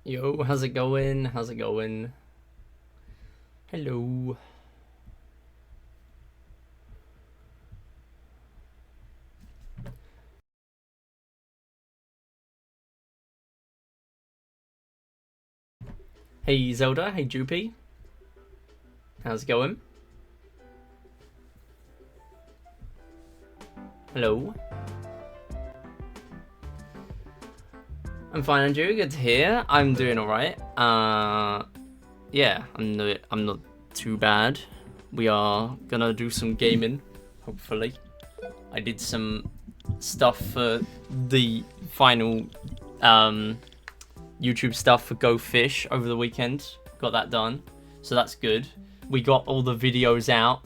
Yo, how's it going? How's it going? Hello. Hey Zelda, hey Droopy. How's it going? Hello. I'm fine, Andrew. Good to hear. I'm doing alright. Yeah, I'm not too bad. We are gonna do some gaming, hopefully. I did some stuff for the final YouTube stuff for Go Fish over the weekend. Got that done, so that's good. We got all the videos out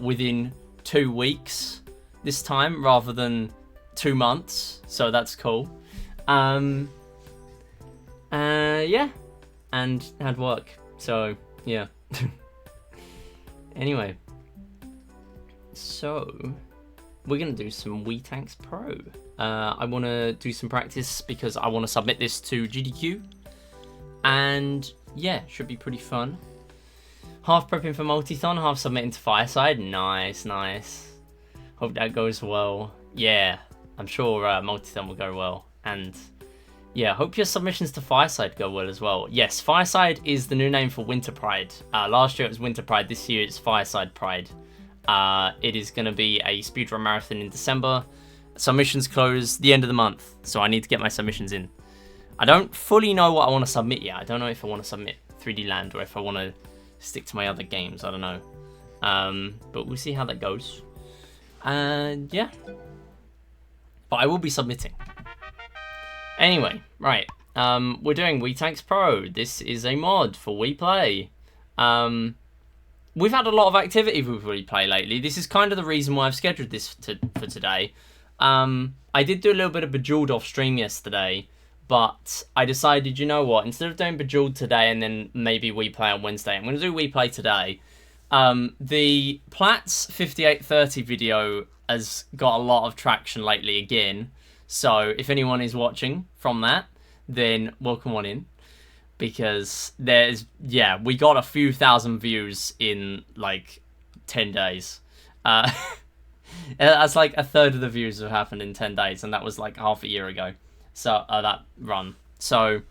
within 2 weeks this time rather than 2 months, so that's cool. Yeah, and had work, so yeah. Anyway, so we're gonna do some Wii Tanks Pro. I want to do some practice because I want to submit this to AGDQ, and yeah, should be pretty fun. Half prepping for Multithon, half submitting to Fireside. Nice, nice. Hope that goes well. Yeah, I'm sure Multithon will go well, and yeah, hope your submissions to Fireside go well as well. Yes, Fireside is the new name for Winter Pride. Last year it was Winter Pride, this year it's Fireside Pride. It is going to be a speedrun marathon in December. Submissions close the end of the month, so I need to get my submissions in. I don't fully know what I want to submit yet. I don't know if I want to submit 3D Land or if I want to stick to my other games. I don't know. But we'll see how that goes. And yeah. But I will be submitting. Anyway, right. We're doing Wii Tanks Pro. This is a mod for Wii Play. We've had a lot of activity with Wii Play lately. This is kind of the reason why I've scheduled this for today. I did do a little bit of Bejeweled off stream yesterday, but I decided, you know what, instead of doing Bejeweled today and then maybe Wii Play on Wednesday, I'm going to do Wii Play today. The Platts 5830 video has got a lot of traction lately again, so if anyone is watching from that, then welcome on in. Because there's, yeah, we got a few thousand views in like 10 days. That's like a third of the views have happened in 10 days, and that was like half a year ago. So that run. So,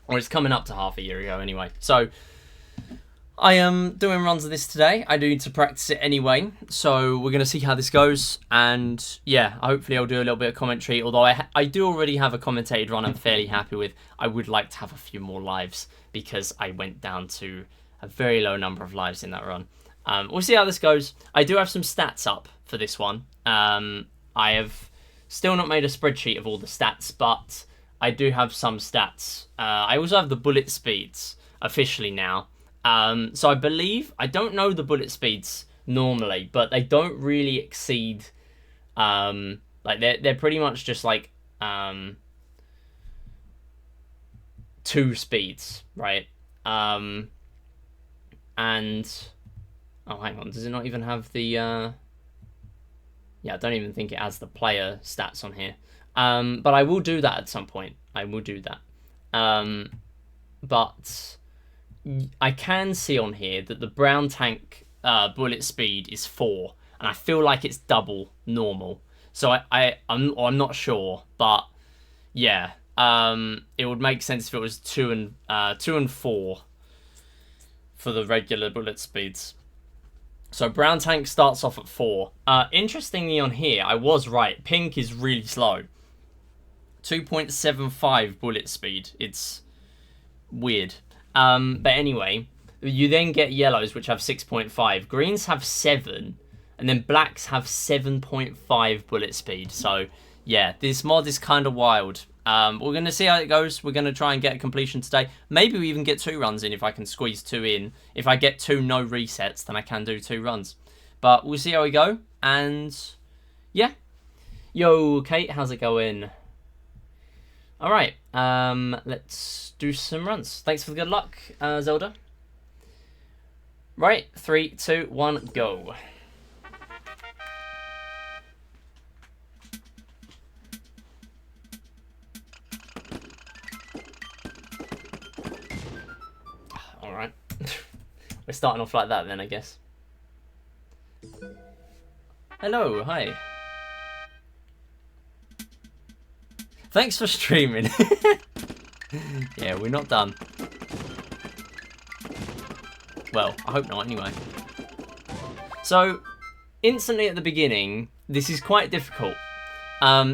or it's coming up to half a year ago anyway. So I am doing runs of this today. I do need to practice it anyway, so we're gonna see how this goes. And yeah, hopefully I'll do a little bit of commentary. Although I do already have a commentated run I'm fairly happy with. I would like to have a few more lives because I went down to a very low number of lives in that run. We'll see how this goes. I do have some stats up for this one. I have still not made a spreadsheet of all the stats, but I do have some stats. I also have the bullet speeds officially now. So I believe, I don't know the bullet speeds normally, but they don't really exceed, like they're pretty much just like, 2 speeds, right? And, oh, hang on, does it not even have the, yeah, I don't even think it has the player stats on here. But I will do that at some point. I will do that. But I can see on here that the brown tank bullet speed is 4, and I feel like it's double normal. So I'm not sure, but yeah, it would make sense if it was 2 and 4 for the regular bullet speeds. So brown tank starts off at 4. Interestingly on here, I was right. Pink is really slow. 2.75 bullet speed. It's weird. But anyway, you then get yellows, which have 6.5. Greens have 7. And then blacks have 7.5 bullet speed. So, yeah, this mod is kind of wild. We're going to see how it goes. We're going to try and get a completion today. Maybe we even get 2 runs in if I can squeeze 2 in. If I get 2 no resets, then I can do 2 runs. But we'll see how we go. And, yeah. Yo, Kate, how's it going? All right, let's do some runs. Thanks for the good luck, Zelda. Right, 3, 2, 1, go. We're starting off like that then, I guess. Hello, hi. Thanks for streaming. Yeah, we're not done. Well, I hope not anyway. So, instantly at the beginning, this is quite difficult.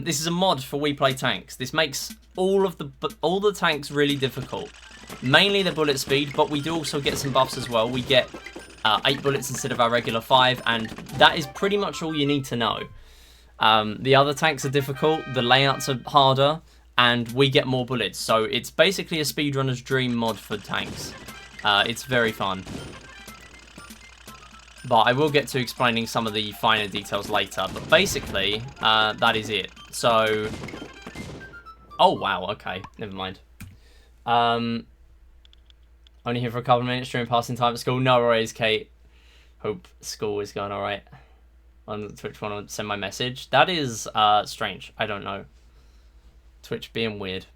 This is a mod for Wii Play Tanks. This makes all the tanks really difficult. Mainly the bullet speed, but we do also get some buffs as well. We get 8 bullets instead of our regular 5, and that is pretty much all you need to know. The other tanks are difficult, the layouts are harder, and we get more bullets. So it's basically a speedrunner's dream mod for tanks. It's very fun. But I will get to explaining some of the finer details later. But basically, that is it. So... Oh, wow, okay. Never mind. Only here for a couple of minutes during passing time at school. No worries, Kate. Hope school is going alright. On Twitch, want to send my message. That is strange. I don't know. Twitch being weird.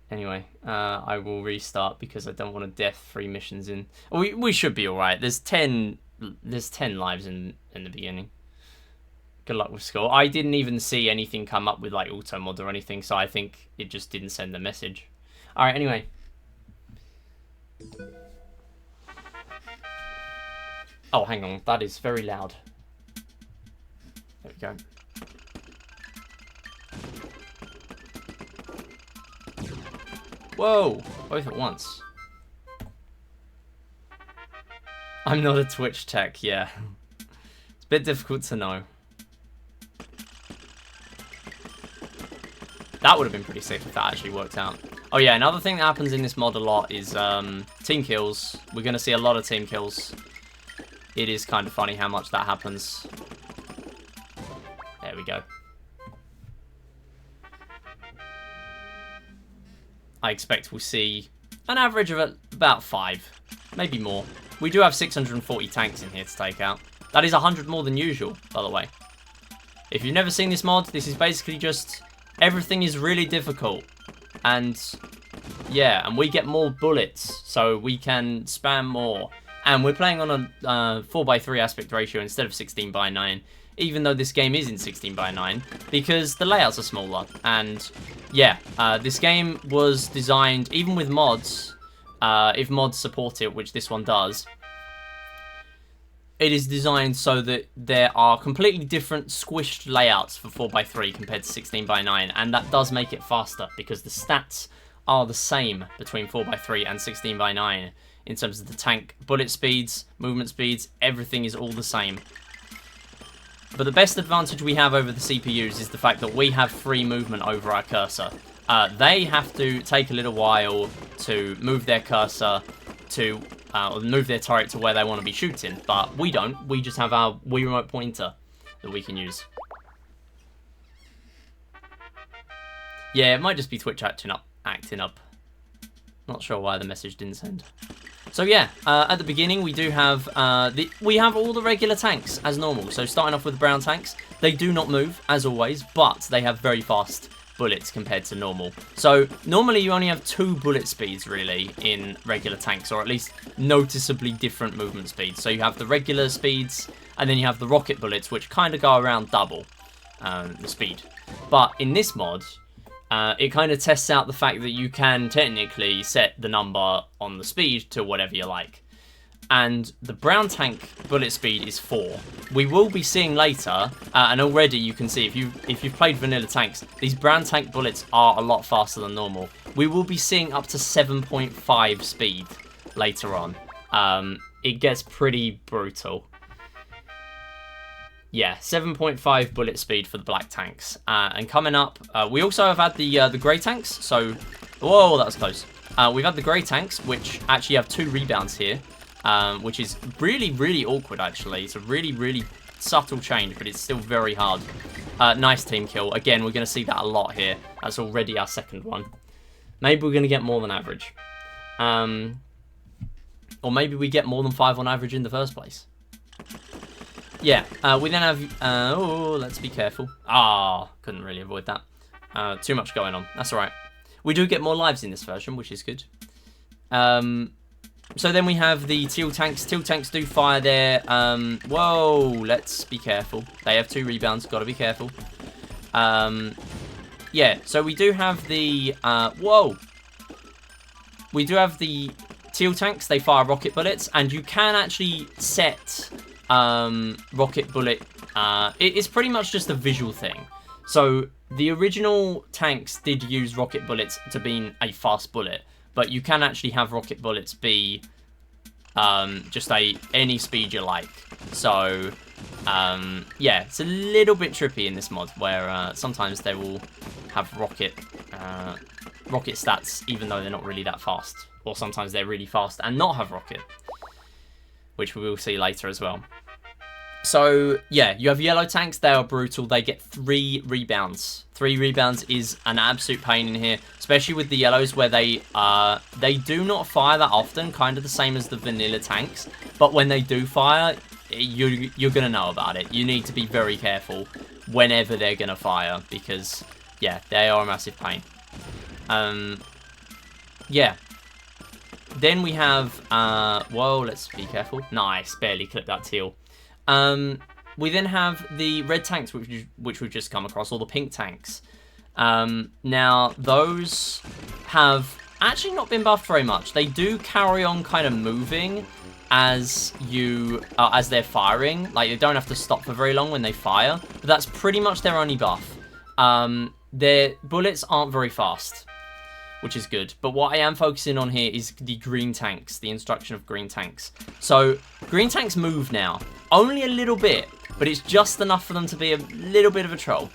Anyway, I will restart because I don't want to death 3 missions in. We should be alright. There's 10 lives in the beginning. Good luck with school. I didn't even see anything come up with like auto mod or anything, so I think it just didn't send the message. Alright, anyway. Oh, hang on. That is very loud. There we go. Whoa! Both at once. I'm not a Twitch tech, yeah. It's a bit difficult to know. That would have been pretty sick if that actually worked out. Oh yeah, another thing that happens in this mod a lot is team kills. We're going to see a lot of team kills. It is kind of funny how much that happens. There we go. I expect we'll see an average of about 5, maybe more. We do have 640 tanks in here to take out. That is 100 more than usual, by the way. If you've never seen this mod, this is basically just everything is really difficult. And yeah, and we get more bullets, so we can spam more. And we're playing on a 4:3 aspect ratio instead of 16:9, even though this game is in 16:9, because the layouts are smaller. And yeah, this game was designed, even with mods, if mods support it, which this one does, it is designed so that there are completely different squished layouts for 4:3 compared to 16:9, and that does make it faster, because the stats are the same between 4:3 and 16:9 in terms of the tank bullet speeds, movement speeds, everything is all the same. But the best advantage we have over the CPUs is the fact that we have free movement over our cursor. They have to take a little while to move their cursor to or move their turret to where they want to be shooting, but we don't. We just have our Wii remote pointer that we can use. Yeah, it might just be Twitch acting up. Not sure why the message didn't send. So yeah, at the beginning we do have we have all the regular tanks as normal. So starting off with the brown tanks, they do not move as always, but they have very fast bullets compared to normal. So normally you only have 2 bullet speeds really in regular tanks, or at least noticeably different movement speeds. So you have the regular speeds, and then you have the rocket bullets, which kind of go around double the speed. But in this mod, it kind of tests out the fact that you can technically set the number on the speed to whatever you like. And the brown tank bullet speed is 4. We will be seeing later, and already you can see if you've played vanilla tanks, these brown tank bullets are a lot faster than normal. We will be seeing up to 7.5 speed later on. It gets pretty brutal. Yeah, 7.5 bullet speed for the black tanks. And coming up, we also have had the grey tanks. So, whoa, that was close. We've had the grey tanks, which actually have 2 rebounds here. Which is really, really awkward, actually. It's a really, really subtle change, but it's still very hard. Nice team kill. Again, we're going to see that a lot here. That's already our second one. Maybe we're going to get more than average. Or maybe we get more than 5 on average in the first place. Yeah, we then have... oh, let's be careful. Couldn't really avoid that. Too much going on. That's alright. We do get more lives in this version, which is good. So then we have the teal tanks. Teal tanks do fire their... whoa, let's be careful. They have 2 rebounds, gotta be careful. Yeah, so we do have the... whoa! We do have the teal tanks. They fire rocket bullets, and you can actually set rocket bullet... it's pretty much just a visual thing. So the original tanks did use rocket bullets to be a fast bullet, but you can actually have rocket bullets be just any speed you like. So yeah, it's a little bit trippy in this mod where sometimes they will have rocket stats even though they're not really that fast, or sometimes they're really fast and not have rocket, which we will see later as well. So, yeah, you have yellow tanks. They are brutal. They get 3 rebounds. 3 rebounds is an absolute pain in here, especially with the yellows where they do not fire that often, kind of the same as the vanilla tanks. But when they do fire, you're going to know about it. You need to be very careful whenever they're going to fire because, yeah, they are a massive pain. Yeah. Then we have, whoa, let's be careful. Nice, barely clipped that teal. We then have the red tanks, which we've just come across, or the pink tanks. Now, those have actually not been buffed very much. They do carry on kind of moving as they're firing. Like, they don't have to stop for very long when they fire, but that's pretty much their only buff. Their bullets aren't very fast, which is good. But what I am focusing on here is the green tanks, the instruction of green tanks. So, green tanks move now. Only a little bit, but it's just enough for them to be a little bit of a troll.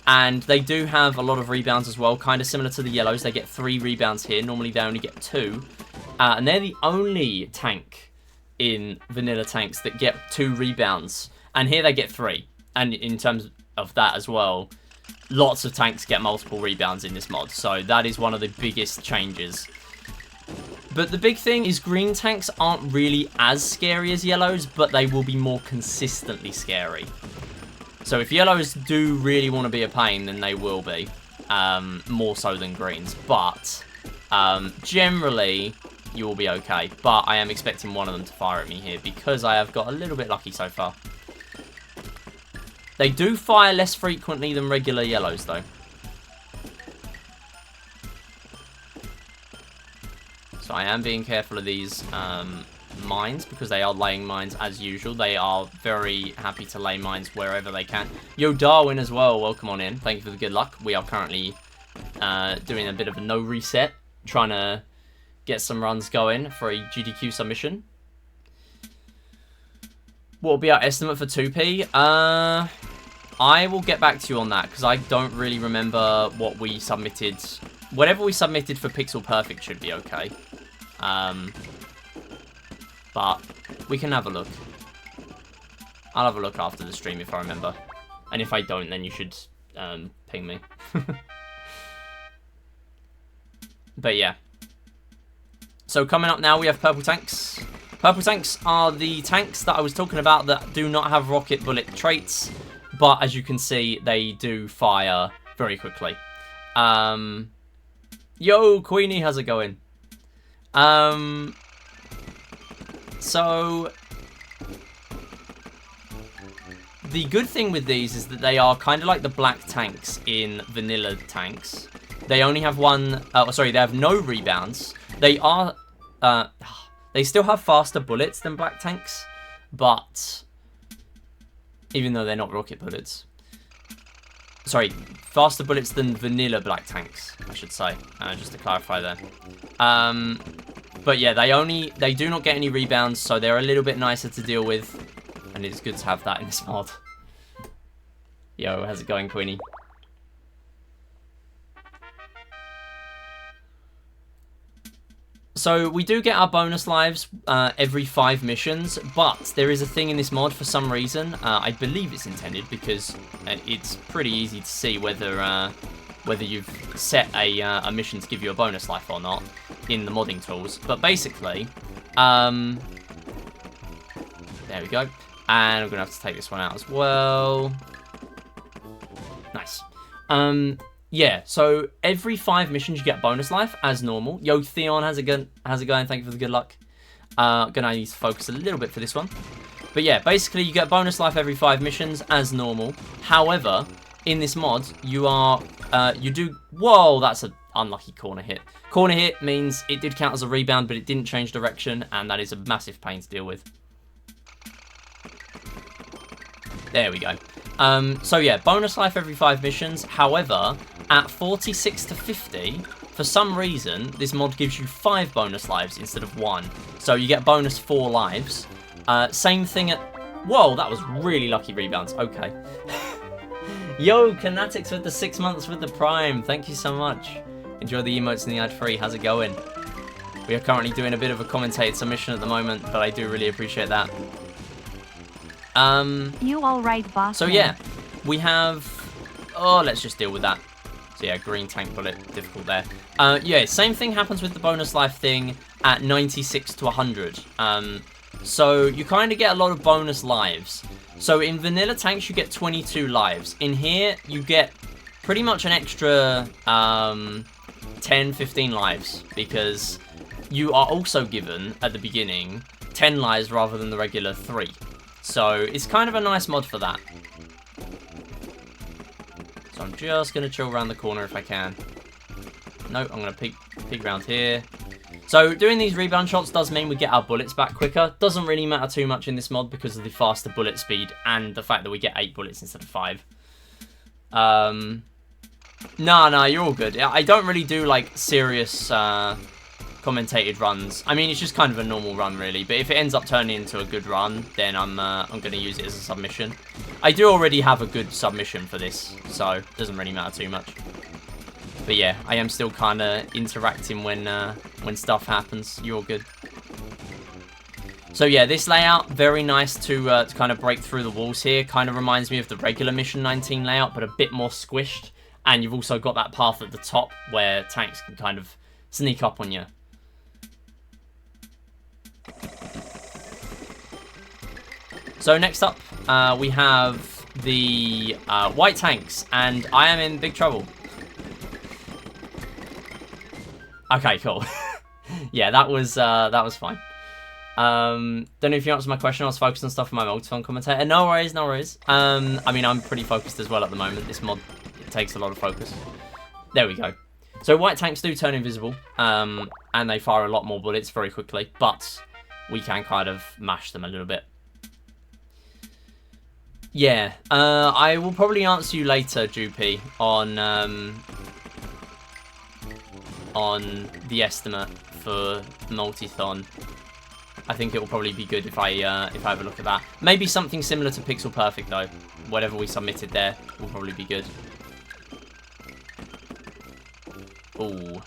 And they do have a lot of rebounds as well, kind of similar to the yellows. They get 3 rebounds here. Normally they only get 2. And they're the only tank in vanilla tanks that get 2 rebounds. And here they get 3. And in terms of that as well, lots of tanks get multiple rebounds in this mod. So that is one of the biggest changes. But the big thing is green tanks aren't really as scary as yellows, but they will be more consistently scary. So if yellows do really want to be a pain, then they will be. More so than greens. But generally, you will be okay. But I am expecting one of them to fire at me here because I have got a little bit lucky so far. They do fire less frequently than regular yellows, though. So I am being careful of these mines because they are laying mines as usual. They are very happy to lay mines wherever they can. Yo, Darwin as well. Welcome on in. Thank you for the good luck. We are currently doing a bit of a no reset, trying to get some runs going for a GDQ submission. What will be our estimate for 2P? I will get back to you on that because I don't really remember what we submitted. Whatever we submitted for Pixel Perfect should be okay. But we can have a look. I'll have a look after the stream if I remember. And if I don't, then you should ping me. But yeah. So coming up now, we have purple tanks. Purple tanks are the tanks that I was talking about that do not have rocket bullet traits. But as you can see, they do fire very quickly. Yo, Queenie, how's it going? So the good thing with these is that they are kind of like the black tanks in vanilla tanks. They only have one, sorry, they have no rebounds. They are, they still have faster bullets than black tanks, but even though they're not rocket bullets. Sorry, faster bullets than vanilla black tanks, I should say, just to clarify there. But yeah, they do not get any rebounds, so they're a little bit nicer to deal with, and it's good to have that in this mod. Yo, how's it going, Queenie? So we do get our bonus lives every 5 missions, but there is a thing in this mod for some reason. I believe it's intended because it's pretty easy to see whether you've set a mission to give you a bonus life or not in the modding tools. But basically, there we go. And I'm gonna have to take this one out as well. Nice. Yeah, so every 5 missions you get bonus life as normal. Yo, Theon, how's it going? Thank you for the good luck. Gonna need to focus a little bit for this one. But yeah, basically you get bonus life every 5 missions as normal. However, in this mod, you do... Whoa, that's an unlucky corner hit. Corner hit means it did count as a rebound, but it didn't change direction, and that is a massive pain to deal with. There we go. So yeah, bonus life every 5 missions. However, at 46 to 50, for some reason, this mod gives you 5 bonus lives instead of 1. So you get bonus 4 lives. Same thing at... Whoa, that was really lucky rebounds. Okay. Yo, Canatics with the 6 months with the Prime. Thank you so much. Enjoy the emotes and the ad free. How's it going? We are currently doing a bit of a commentated submission at the moment, but I do really appreciate that. You all right, boss? So yeah, we have... Oh, let's just deal with that. So yeah, green tank bullet, difficult there. Yeah, same thing happens with the bonus life thing at 96 to 100. So you kind of get a lot of bonus lives. So in vanilla tanks, you get 22 lives. In here, you get pretty much an extra 10, 15 lives. Because you are also given, at the beginning, 10 lives rather than the regular 3. So it's kind of a nice mod for that. So I'm just going to chill around the corner if I can. No, I'm going to peek around here. So doing these rebound shots does mean we get our bullets back quicker. Doesn't really matter too much in this mod because of the faster bullet speed and the fact that we get 8 bullets instead of 5. No, you're all good. I don't really do like serious commentated runs. I mean, it's just kind of a normal run really, but if it ends up turning into a good run, then I'm going to use it as a submission. I do already have a good submission for this, so it doesn't really matter too much. But yeah, I am still kind of interacting when stuff happens. You're all good. So yeah, this layout, very nice to kind of break through the walls here. Kind of reminds me of the regular Mission 19 layout, but a bit more squished. And you've also got that path at the top where tanks can kind of sneak up on you. So next up, we have the white tanks, and I am in big trouble. Okay, cool. Yeah, that was fine. Don't know if you answered my question. I was focused on stuff for my multi-phone commentator. No worries, no worries. I mean, I'm pretty focused as well at the moment. This mod, it takes a lot of focus. There we go. So white tanks do turn invisible, and they fire a lot more bullets very quickly, but we can kind of mash them a little bit. Yeah, I will probably answer you later, Joopy, on the estimate for multi-thon. I think it will probably be good if I have a look at that. Maybe something similar to Pixel Perfect though. Whatever we submitted there will probably be good. Ooh,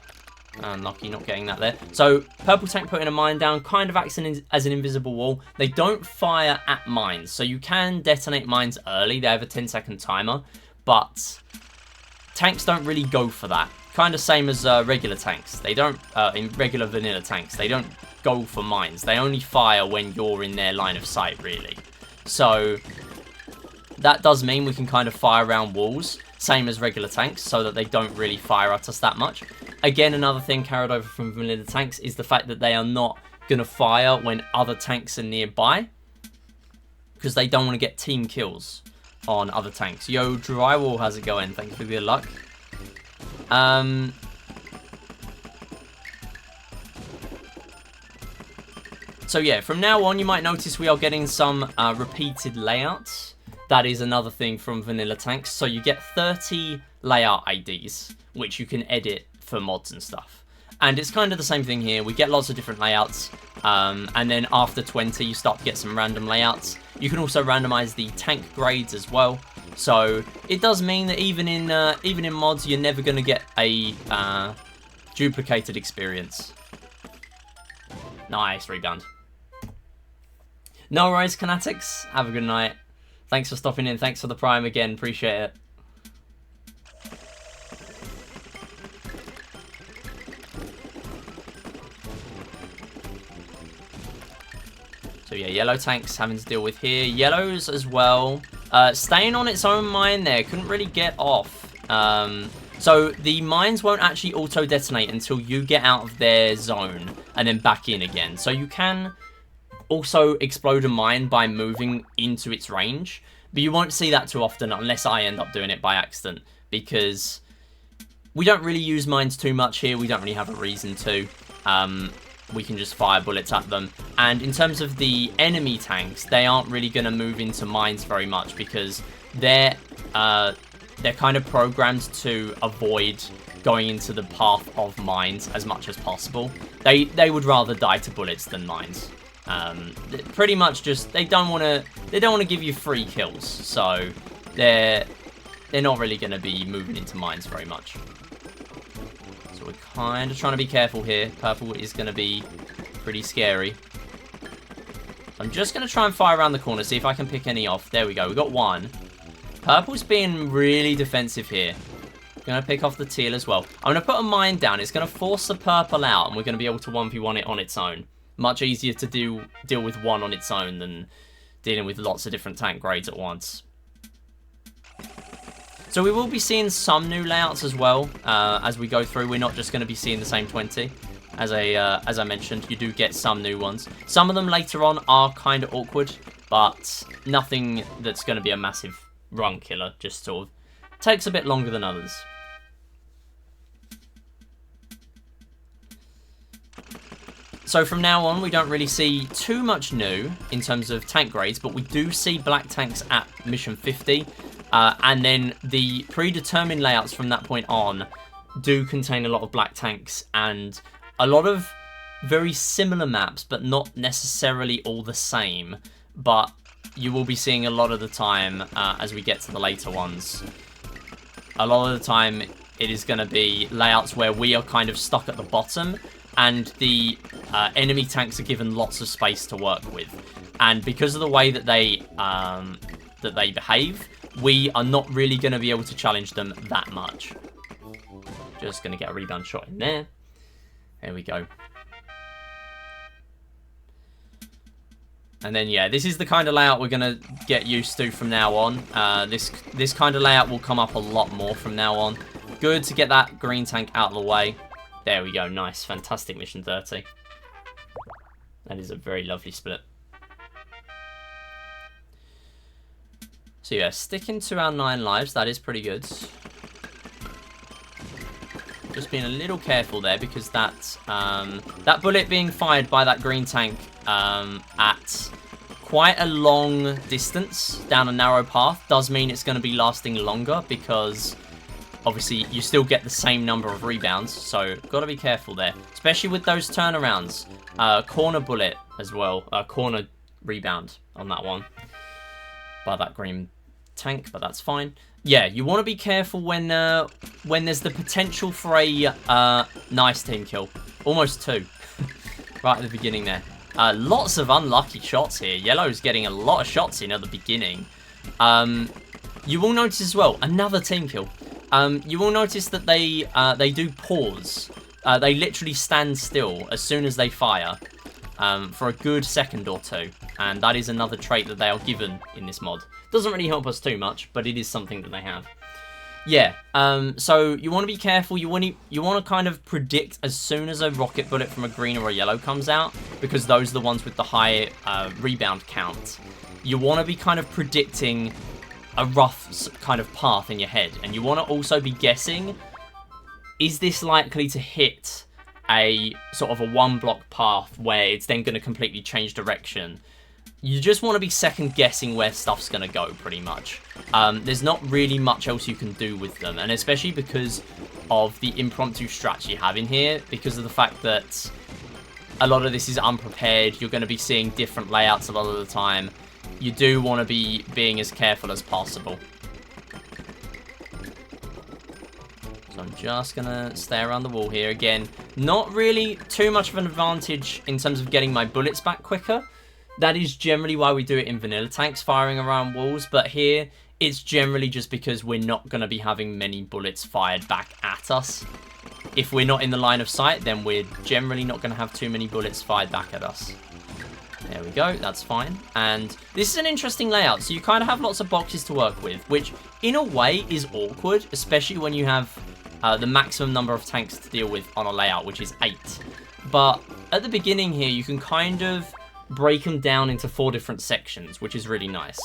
unlucky not getting that there. So purple tank putting a mine down kind of acts as an invisible wall. They don't fire at mines, so you can detonate mines early. They have a 10-second timer, but tanks don't really go for that. Kind of same as regular tanks. They don't, in regular vanilla tanks, they don't go for mines. They only fire when you're in their line of sight, really. So that does mean we can kind of fire around walls, same as regular tanks, so that they don't really fire at us that much. Again, another thing carried over from vanilla tanks is the fact that they are not going to fire when other tanks are nearby, because they don't want to get team kills on other tanks. Yo, Drywall, how's it going? Thank you for the good luck. So yeah, from now on you might notice we are getting some repeated layouts. That is another thing from vanilla tanks. So you get 30 layout IDs, which you can edit for mods and stuff. And it's kind of the same thing here. We get lots of different layouts, and then after 20 you start to get some random layouts. You can also randomize the tank grades as well. So it does mean that even in mods, you're never going to get a duplicated experience. Nice rebound. No worries, Canatics. Have a good night. Thanks for stopping in. Thanks for the Prime again. Appreciate it. So yeah, yellow tanks having to deal with here. Yellows as well. Staying on its own mine there. Couldn't really get off. So the mines won't actually auto-detonate until you get out of their zone and then back in again. So you can also explode a mine by moving into its range, but you won't see that too often unless I end up doing it by accident, because we don't really use mines too much here. We don't really have a reason to. We can just fire bullets at them. And in terms of the enemy tanks, they aren't really going to move into mines very much because they're kind of programmed to avoid going into the path of mines as much as possible. They would rather die to bullets than mines. Pretty much just they don't want to give you free kills, so they're not really going to be moving into mines very much. So we're kind of trying to be careful here. Purple is going to be pretty scary. I'm just going to try and fire around the corner, see if I can pick any off. There we go. We got one. Purple's being really defensive here. Going to pick off the teal as well. I'm going to put a mine down. It's going to force the purple out, and we're going to be able to 1v1 it on its own. Much easier to deal with one on its own than dealing with lots of different tank grades at once. So we will be seeing some new layouts as well as we go through. We're not just going to be seeing the same 20. As I mentioned, you do get some new ones. Some of them later on are kind of awkward, but nothing that's going to be a massive run killer. Just sort of takes a bit longer than others. So from now on, we don't really see too much new in terms of tank grades, but we do see black tanks at mission 50. And then the predetermined layouts from that point on do contain a lot of black tanks and a lot of very similar maps, but not necessarily all the same. But you will be seeing a lot of the time as we get to the later ones. A lot of the time, it is going to be layouts where we are kind of stuck at the bottom, and the enemy tanks are given lots of space to work with. And because of the way that they behave, we are not really going to be able to challenge them that much. Just going to get a rebound shot in there. There we go. And then, yeah, this is the kind of layout we're going to get used to from now on. This kind of layout will come up a lot more from now on. Good to get that green tank out of the way. There we go. Nice. Fantastic mission 30. That is a very lovely split. So yeah, sticking to our 9 lives, that is pretty good. Just being a little careful there because that bullet being fired by that green tank at quite a long distance down a narrow path does mean it's going to be lasting longer because obviously you still get the same number of rebounds, so got to be careful there, especially with those turnarounds. Corner bullet as well, corner rebound on that one by that green tank, but that's fine. Yeah, you want to be careful when there's the potential for a nice team kill. Almost 2 right at the beginning there. Lots of unlucky shots here. Yellow's getting a lot of shots in at the beginning. You will notice as well, another team kill. You will notice that they do pause. They literally stand still as soon as they fire for a good second or 2. And that is another trait that they are given in this mod. Doesn't really help us too much, but it is something that they have. Yeah, so you want to be careful. You want to kind of predict as soon as a rocket bullet from a green or a yellow comes out, because those are the ones with the high rebound count. You want to be kind of predicting a rough kind of path in your head, and you want to also be guessing, is this likely to hit a sort of a 1-block path where it's then going to completely change direction? You just want to be second guessing where stuff's going to go, pretty much. There's not really much else you can do with them, and especially because of the impromptu strats you have in here, because of the fact that a lot of this is unprepared. You're going to be seeing different layouts a lot of the time. You do want to be being as careful as possible. So I'm just going to stay around the wall here. Again, not really too much of an advantage in terms of getting my bullets back quicker. That is generally why we do it in vanilla tanks, firing around walls. But here, it's generally just because we're not going to be having many bullets fired back at us. If we're not in the line of sight, then we're generally not going to have too many bullets fired back at us. There we go, that's fine. And this is an interesting layout, so you kind of have lots of boxes to work with, which in a way is awkward, especially when you have the maximum number of tanks to deal with on a layout, which is 8. But at the beginning here, you can kind of break them down into 4 different sections, which is really nice.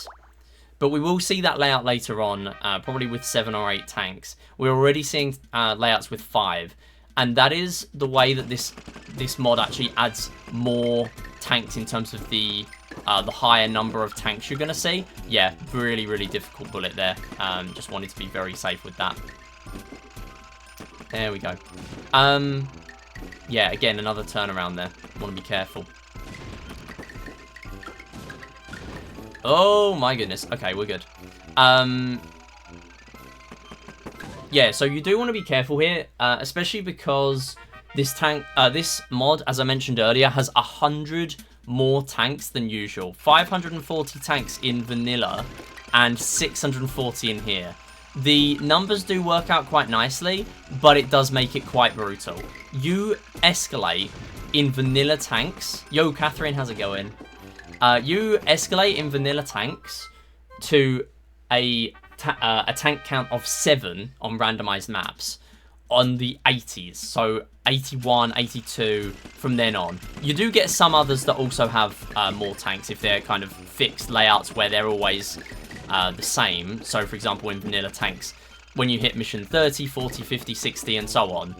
But we will see that layout later on, probably with 7 or 8 tanks. We're already seeing layouts with 5. And that is the way that this mod actually adds more tanks in terms of the higher number of tanks you're going to see. Yeah, really, really difficult bullet there. Just wanted to be very safe with that. There we go. Yeah, again, another turnaround there. Want to be careful. Oh, my goodness. Okay, we're good. Yeah, so you do want to be careful here, especially because this mod, as I mentioned earlier, has 100 more tanks than usual. 540 tanks in vanilla and 640 in here. The numbers do work out quite nicely, but it does make it quite brutal. You escalate in vanilla tanks. Yo, Catherine, how's it going? You escalate in vanilla tanks to a tank count of 7 on randomized maps on the 80s. So 81, 82 from then on. You do get some others that also have more tanks if they're kind of fixed layouts where they're always the same. So for example, in vanilla tanks, when you hit mission 30, 40, 50, 60 and so on,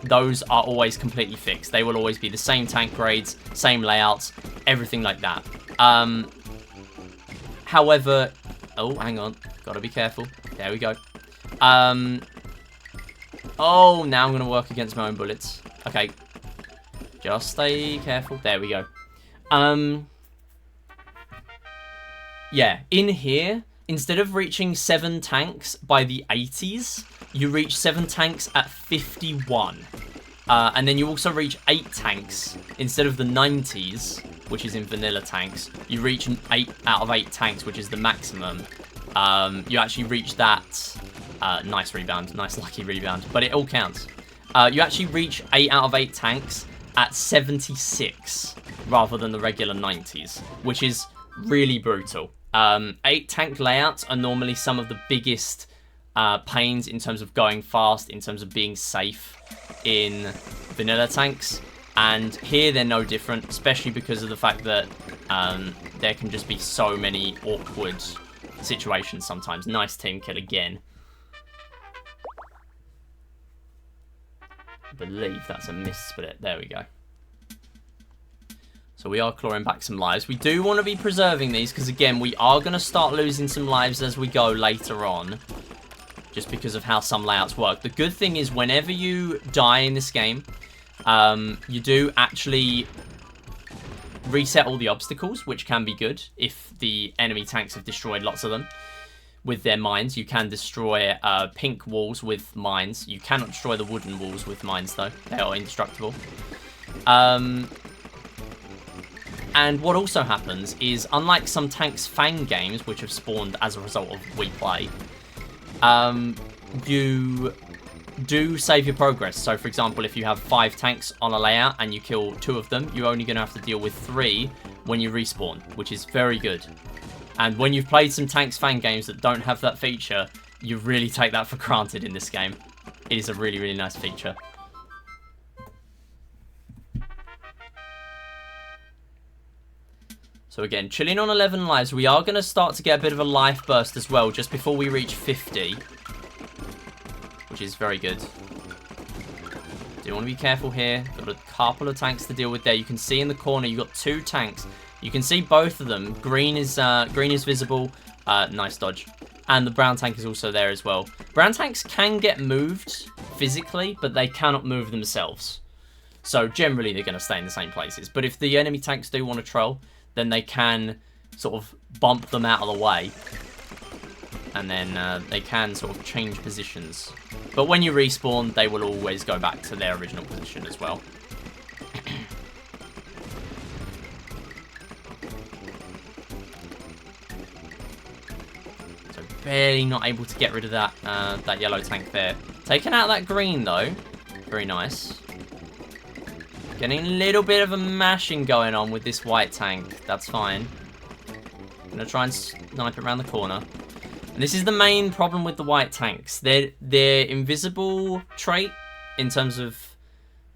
those are always completely fixed. They will always be the same tank grades, same layouts, everything like that. However, oh, hang on, gotta be careful. There we go. Oh, now I'm gonna work against my own bullets. Okay, just stay careful. There we go. Yeah, in here, instead of reaching 7 tanks by the 80s, you reach 7 tanks at 51. And then you also reach 8 tanks instead of the 90s, which is in vanilla tanks. You reach 8 out of 8 tanks, which is the maximum. You actually reach that. Nice rebound. Nice lucky rebound. But it all counts. You actually reach 8 out of 8 tanks at 76 rather than the regular 90s, which is really brutal. 8 tank layouts are normally some of the biggest pains in terms of going fast, in terms of being safe in vanilla tanks. And here they're no different, especially because of the fact that there can just be so many awkward situations sometimes. Nice team kill again. I believe that's a miss split. There we go. So we are clawing back some lives. We do want to be preserving these because, again, we are going to start losing some lives as we go later on. Just because of how some layouts work. The good thing is whenever you die in this game, you do actually reset all the obstacles, which can be good if the enemy tanks have destroyed lots of them with their mines. You can destroy pink walls with mines. You cannot destroy the wooden walls with mines, though. They are indestructible. And what also happens is, unlike some Tanks Fang games, which have spawned as a result of Wii Play, you do save your progress. So, for example, if you have 5 tanks on a layout and you kill 2 of them, you're only going to have to deal with 3 when you respawn, which is very good. And when you've played some Tanks Fang games that don't have that feature, you really take that for granted in this game. It is a really, really nice feature. So again, chilling on 11 lives. We are going to start to get a bit of a life burst as well, just before we reach 50. Which is very good. Do want to be careful here. Got a couple of tanks to deal with there. You can see in the corner, you've got 2 tanks. You can see both of them. Green is visible. Nice dodge. And the brown tank is also there as well. Brown tanks can get moved physically, but they cannot move themselves. So generally, they're going to stay in the same places. But if the enemy tanks do want to troll, then they can sort of bump them out of the way. And then they can sort of change positions. But when you respawn, they will always go back to their original position as well. So barely not able to get rid of that, that yellow tank there. Taking out that green though. Very nice. Getting a little bit of a mashing going on with this white tank. That's fine. Gonna try and snipe it around the corner. And this is the main problem with the white tanks. Their invisible trait, in terms of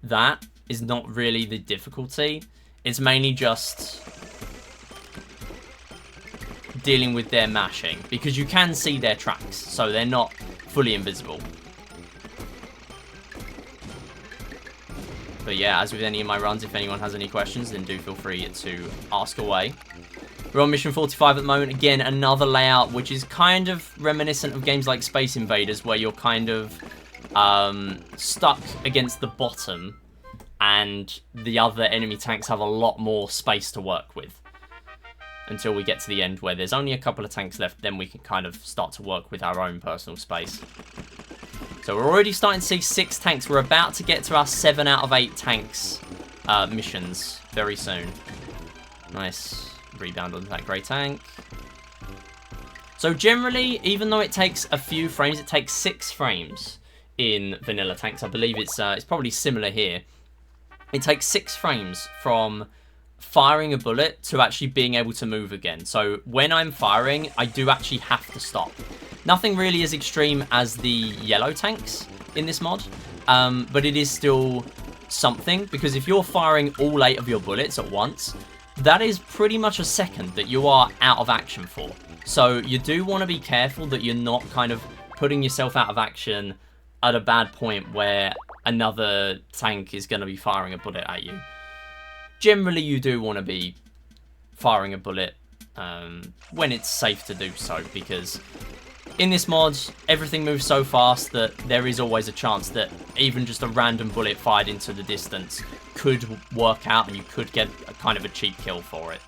that, is not really the difficulty. It's mainly just dealing with their mashing, because you can see their tracks, so they're not fully invisible. But yeah, as with any of my runs, if anyone has any questions, then do feel free to ask away. We're on mission 45 at the moment. Again, another layout which is kind of reminiscent of games like Space Invaders, where you're kind of stuck against the bottom, and the other enemy tanks have a lot more space to work with. Until we get to the end where there's only a couple of tanks left, then we can kind of start to work with our own personal space. So we're already starting to see 6 tanks. We're about to get to our 7 out of 8 tanks missions very soon. Nice rebound on that grey tank. So generally, even though it takes a few frames, it takes 6 frames in vanilla tanks. I believe it's probably similar here. It takes 6 frames from firing a bullet to actually being able to move again. So when I'm firing, I do actually have to stop. Nothing really as extreme as the yellow tanks in this mod, but it is still something, because if you're firing all 8 of your bullets at once, that is pretty much a second that you are out of action for. So you do want to be careful that you're not kind of putting yourself out of action at a bad point where another tank is going to be firing a bullet at you. Generally, you do want to be firing a bullet when it's safe to do so, because in this mod, everything moves so fast that there is always a chance that even just a random bullet fired into the distance could work out, and you could get a kind of a cheap kill for it.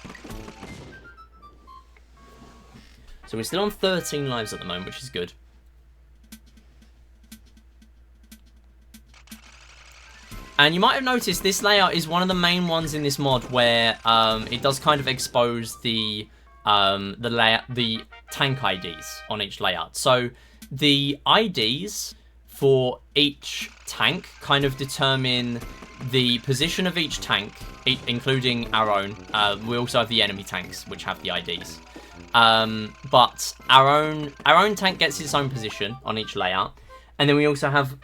So we're still on 13 lives at the moment, which is good. And you might have noticed this layout is one of the main ones in this mod where it does kind of expose the tank IDs on each layout. So the IDs for each tank kind of determine the position of each tank, including our own. We also have the enemy tanks, which have the IDs. But our own tank gets its own position on each layout. And then we also have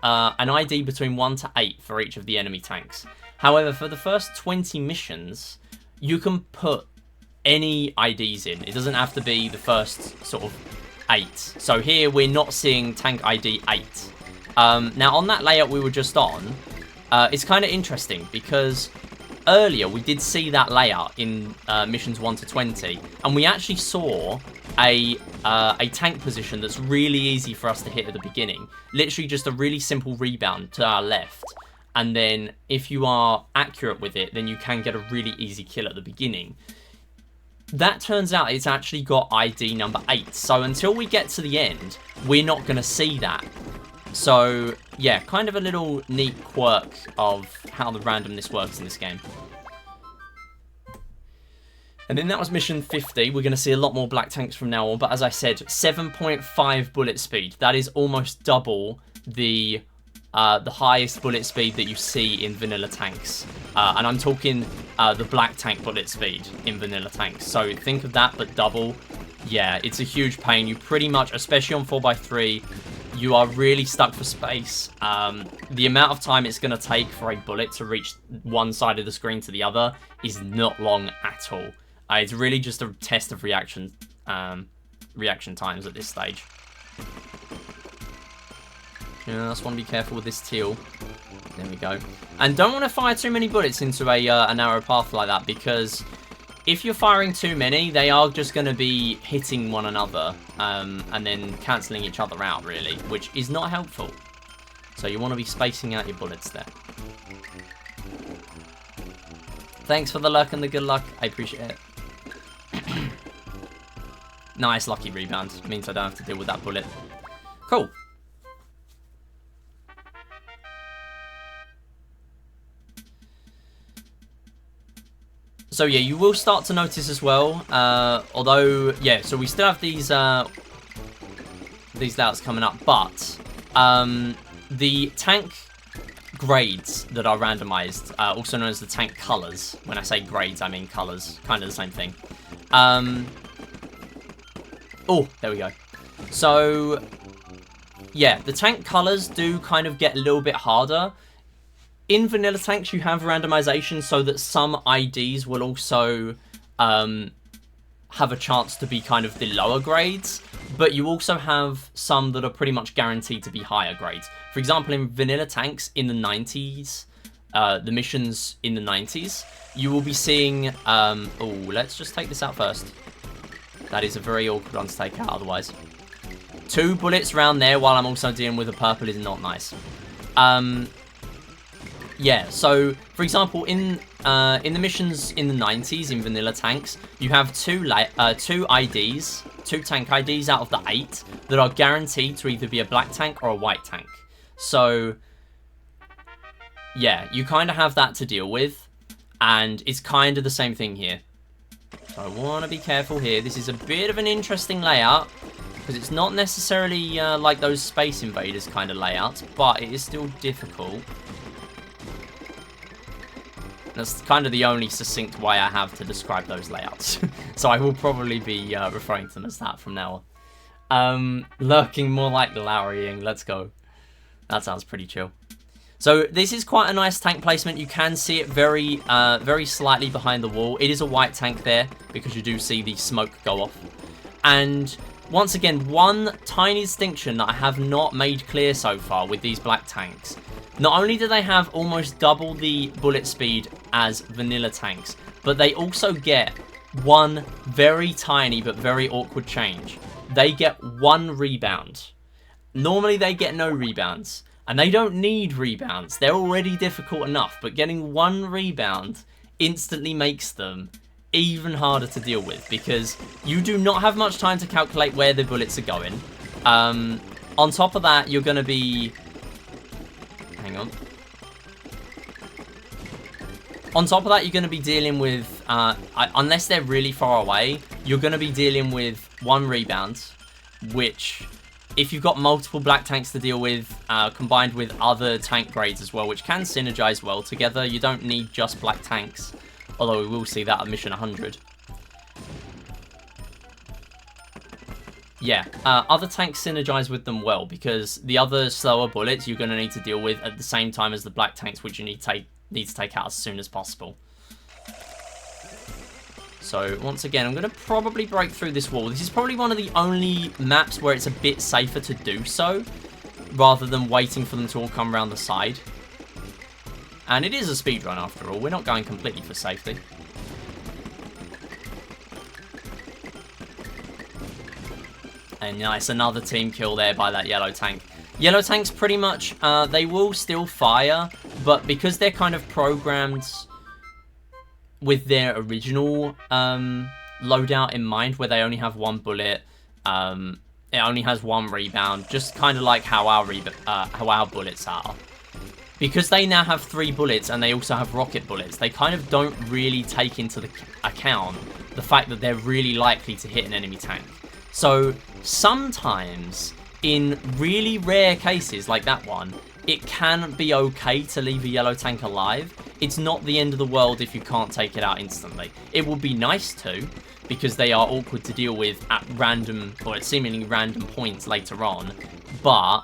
an ID between 1 to 8 for each of the enemy tanks. However, for the first 20 missions, you can put any IDs in. It doesn't have to be the first sort of 8. So here we're not seeing tank ID 8. Now on that layout we were just on, it's kind of interesting because earlier we did see that layout in missions 1 to 20, and we actually saw a tank position that's really easy for us to hit at the beginning. Literally just a really simple rebound to our left, and then if you are accurate with it, then you can get a really easy kill at the beginning. That turns out it's actually got ID number 8, so until we get to the end, we're not going to see that. So yeah, kind of a little neat quirk of how the randomness works in this game. And then that was mission 50. We're going to see a lot more black tanks from now on. But as I said, 7.5 bullet speed. That is almost double the highest bullet speed that you see in vanilla tanks. And I'm talking the black tank bullet speed in vanilla tanks. So think of that, but double. Yeah, it's a huge pain. You pretty much, especially on 4x3, you are really stuck for space. The amount of time it's going to take for a bullet to reach one side of the screen to the other is not long at all. It's really just a test of reaction times at this stage. Just want to be careful with this teal. There we go. And don't want to fire too many bullets into a narrow path like that, because if you're firing too many, they are just going to be hitting one another and then cancelling each other out, really, which is not helpful. So you want to be spacing out your bullets there. Thanks for the luck and the good luck. I appreciate it. Nice, lucky rebound. Means I don't have to deal with that bullet. Cool. So yeah, you will start to notice as well, although, yeah, so we still have these layouts coming up, but the tank grades that are randomized, also known as the tank colors. When I say grades, I mean colors, kind of the same thing. Oh, there we go. So, yeah, the tank colors do kind of get a little bit harder. In vanilla tanks, you have randomization so that some IDs will also have a chance to be kind of the lower grades, but you also have some that are pretty much guaranteed to be higher grades. For example, in vanilla tanks in the 90s, the missions in the 90s, you will be seeing... oh, let's just take this out first. That is a very awkward one to take out otherwise. 2 bullets around there while I'm also dealing with a purple is not nice. Yeah, so, for example, in the missions in the 90s, in vanilla tanks, you have two IDs, 2 tank IDs out of the 8 that are guaranteed to either be a black tank or a white tank. So, yeah, you kind of have that to deal with, and it's kind of the same thing here. So I want to be careful here. This is a bit of an interesting layout, because it's not necessarily like those Space Invaders kind of layouts, but it is still difficult. That's kind of the only succinct way I have to describe those layouts. So I will probably be referring to them as that from now on. Lurking more like Larrying. Let's go. That sounds pretty chill. So this is quite a nice tank placement. You can see it very slightly behind the wall. It is a white tank there because you do see the smoke go off. And once again, one tiny distinction that I have not made clear so far with these black tanks. Not only do they have almost double the bullet speed as vanilla tanks, but they also get one very tiny but very awkward change. They get 1 rebound. Normally they get no rebounds, and they don't need rebounds. They're already difficult enough, but getting 1 rebound instantly makes them even harder to deal with, because you do not have much time to calculate where the bullets are going. On top of that, you're going to be... Hang on. On top of that, you're going to be dealing with, unless they're really far away, you're going to be dealing with 1 rebound, which, if you've got multiple black tanks to deal with, combined with other tank grades as well, which can synergize well together, you don't need just black tanks, although we will see that at mission 100. Yeah, other tanks synergize with them well, because the other slower bullets you're going to need to deal with at the same time as the black tanks, which you need to take out as soon as possible. So, once again, I'm going to probably break through this wall. This is probably one of the only maps where it's a bit safer to do so, rather than waiting for them to all come around the side. And it is a speedrun after all. We're not going completely for safety. And nice, another team kill there by that yellow tank. Yellow tanks pretty much, they will still fire, but because they're kind of programmed with their original loadout in mind, where they only have 1 bullet, it only has 1 rebound, just kind of like how our bullets are. Because they now have 3 bullets and they also have rocket bullets, they kind of don't really take into account the fact that they're really likely to hit an enemy tank. So sometimes, in really rare cases like that one, it can be okay to leave a yellow tank alive. It's not the end of the world if you can't take it out instantly. It would be nice to, because they are awkward to deal with at random, or at seemingly random points later on. But,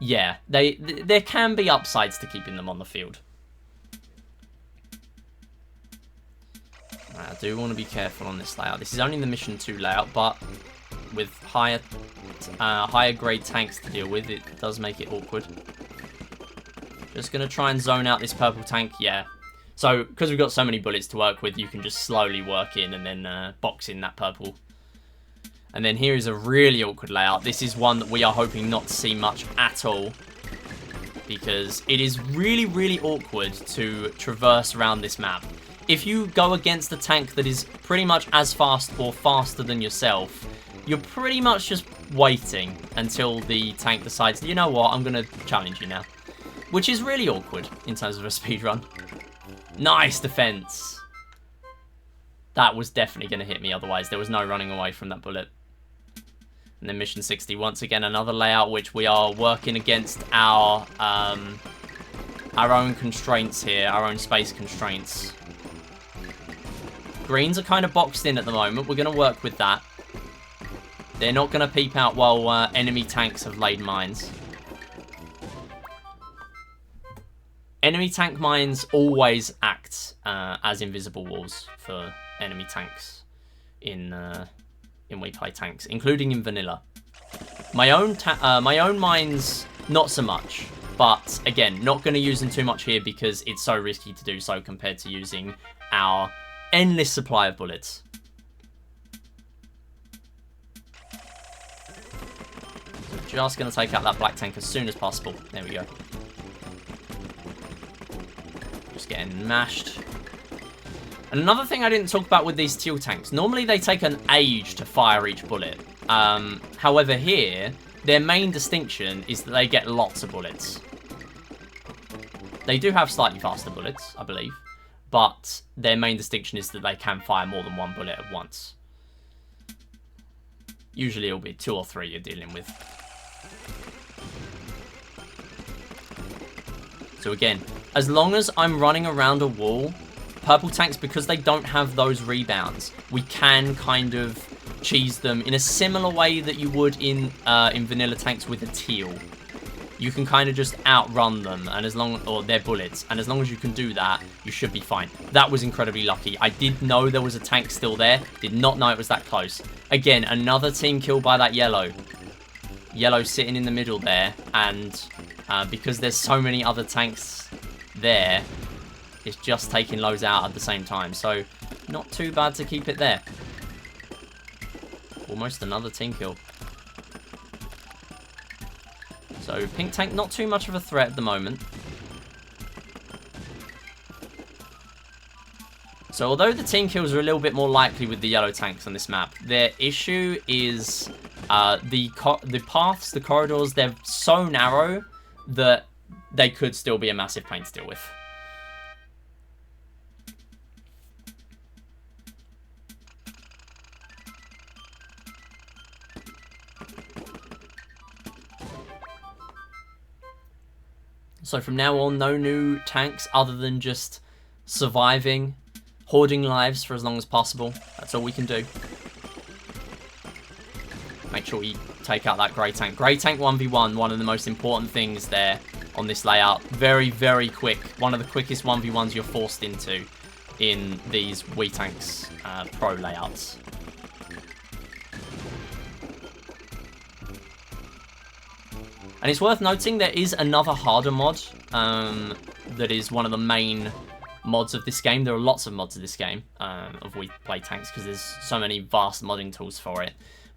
yeah, there can be upsides to keeping them on the field. I do want to be careful on this layout. This is only the mission 2 layout, but with higher grade tanks to deal with, it does make it awkward. Just going to try and zone out this purple tank, yeah. So, because we've got so many bullets to work with, you can just slowly work in and then box in that purple. And then here is a really awkward layout. This is one that we are hoping not to see much at all, because it is really, really awkward to traverse around this map. If you go against a tank that is pretty much as fast or faster than yourself, you're pretty much just waiting until the tank decides, you know what, I'm going to challenge you now. Which is really awkward in terms of a speedrun. Nice defense. That was definitely going to hit me otherwise. There was no running away from that bullet. And then mission 60, once again, another layout which we are working against our own constraints here, our own space constraints. Greens are kind of boxed in at the moment. We're going to work with that. They're not going to peep out while enemy tanks have laid mines. Enemy tank mines always act as invisible walls for enemy tanks in Wii Play Tanks, including in vanilla. My own mines, not so much. But again, not going to use them too much here because it's so risky to do so compared to using our endless supply of bullets. So just going to take out that black tank as soon as possible. There we go. Just getting mashed. And another thing I didn't talk about with these teal tanks. Normally they take an age to fire each bullet. However here, their main distinction is that they get lots of bullets. They do have slightly faster bullets, I believe. But their main distinction is that they can fire more than one bullet at once. Usually it'll be 2 or 3 you're dealing with. So again, as long as I'm running around a wall, purple tanks, because they don't have those rebounds, we can kind of cheese them in a similar way that you would in vanilla tanks with a teal. You can kind of just outrun them, and or their bullets, and as long as you can do that, you should be fine. That was incredibly lucky. I did know there was a tank still there, did not know it was that close. Again, another team killed by that yellow. Yellow sitting in the middle there, and because there's so many other tanks there, it's just taking loads out at the same time. So, not too bad to keep it there. Almost another team kill. So, pink tank, not too much of a threat at the moment. So, although the team kills are a little bit more likely with the yellow tanks on this map, their issue is the paths, the corridors, they're so narrow that they could still be a massive pain to deal with. So from now on, no new tanks other than just surviving, hoarding lives for as long as possible. That's all we can do. Make sure we take out that grey tank. Grey tank 1v1, one of the most important things there on this layout. Very, very quick. One of the quickest 1v1s you're forced into in these Wii Tanks Pro layouts. And it's worth noting there is another harder mod that is one of the main mods of this game. There are lots of mods of this game, of Wii Play Tanks, because there's so many vast modding tools for it.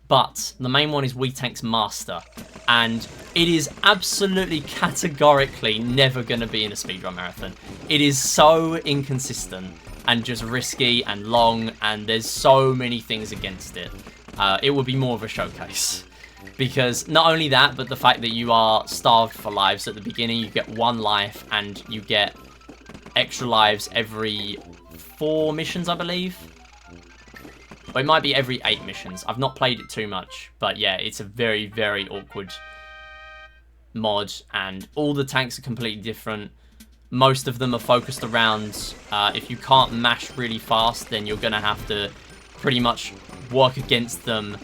But the main one is Wii Tanks Master, and it is absolutely categorically never going to be in a speedrun marathon. It is so inconsistent and just risky and long, and there's so many things against it. It would be more of a showcase. Because not only that, but the fact that you are starved for lives. At the beginning, you get 1 life, and you get extra lives every 4 missions, I believe. Or it might be every 8 missions. I've not played it too much, but yeah, it's a very, very awkward mod, and all the tanks are completely different. Most of them are focused around, if you can't mash really fast, then you're going to have to pretty much work against them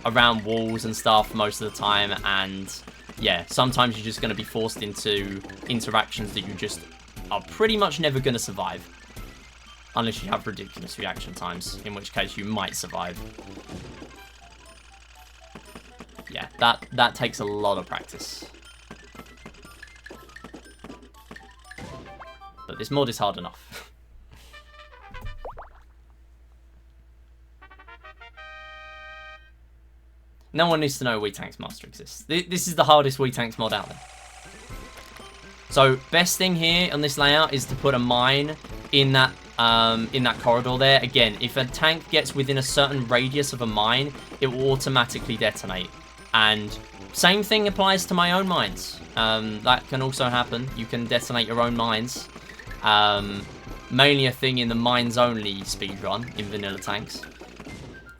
around walls and stuff most of the time, and yeah, sometimes you're just going to be forced into interactions that you just are pretty much never going to survive. Unless you have ridiculous reaction times, in which case you might survive. Yeah, that takes a lot of practice. But this mod is hard enough. No one needs to know Wii Tanks Master exists. This is the hardest Wii Tanks mod out there. So, best thing here on this layout is to put a mine in that corridor there. Again, if a tank gets within a certain radius of a mine, it will automatically detonate. And same thing applies to my own mines. That can also happen. You can detonate your own mines. Mainly a thing in the mines only speedrun in vanilla tanks.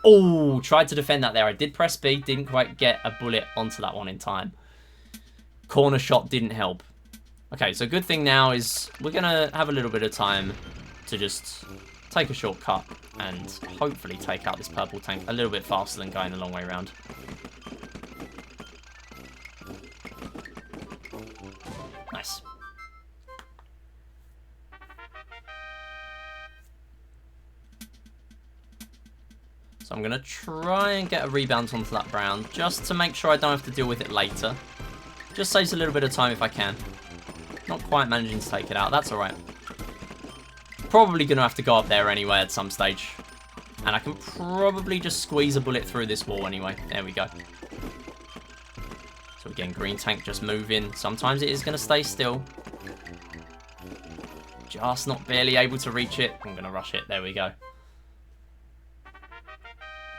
Oh, tried to defend that there. I did press B, didn't quite get a bullet onto that one in time. Corner shot didn't help. Okay, so good thing now is we're going to have a little bit of time to just take a shortcut and hopefully take out this purple tank a little bit faster than going the long way around. Nice. So I'm going to try and get a rebound onto that brown, just to make sure I don't have to deal with it later. Just saves a little bit of time if I can. Not quite managing to take it out, that's alright. Probably going to have to go up there anyway at some stage. And I can probably just squeeze a bullet through this wall anyway. There we go. So again, green tank just moving. Sometimes it is going to stay still. Just not barely able to reach it. I'm going to rush it. There we go.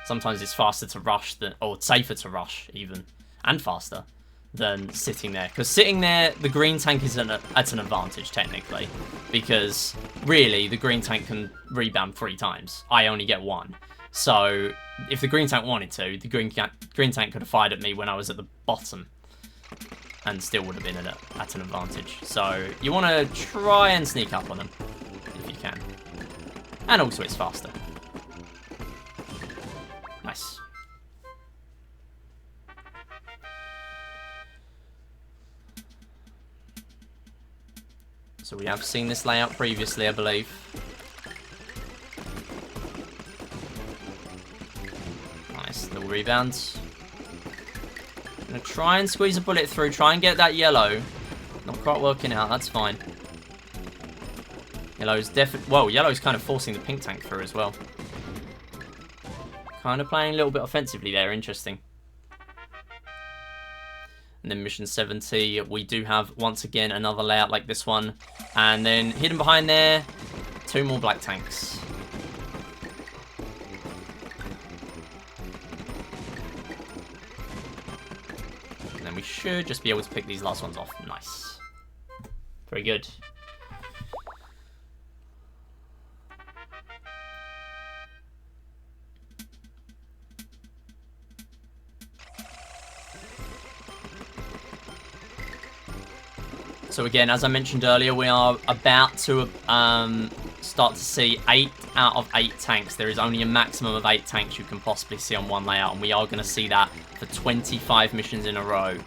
Sometimes it's faster to rush than, or safer to rush even, and faster than sitting there. Because sitting there, the green tank is at an advantage technically, because really the green tank can rebound 3 times. I only get 1. So if the green tank wanted to, the green tank could have fired at me when I was at the bottom, and still would have been at an advantage. So you want to try and sneak up on them if you can, and also it's faster. Nice. So we have seen this layout previously, I believe. Nice little rebounds. I'm gonna try and squeeze a bullet through, try and get that yellow. Not quite working out, that's fine. Yellow's definitely, well, yellow's kind of forcing the pink tank through as well. Kind of playing a little bit offensively there, interesting. And then mission 70, we do have, once again, another layout like this one. And then hidden behind there, 2 more black tanks. And then we should just be able to pick these last ones off. Nice. Very good. So again, as I mentioned earlier, we are about to start to see 8 out of 8 tanks. There is only a maximum of 8 tanks you can possibly see on one layout, and we are going to see that for 25 missions in a row.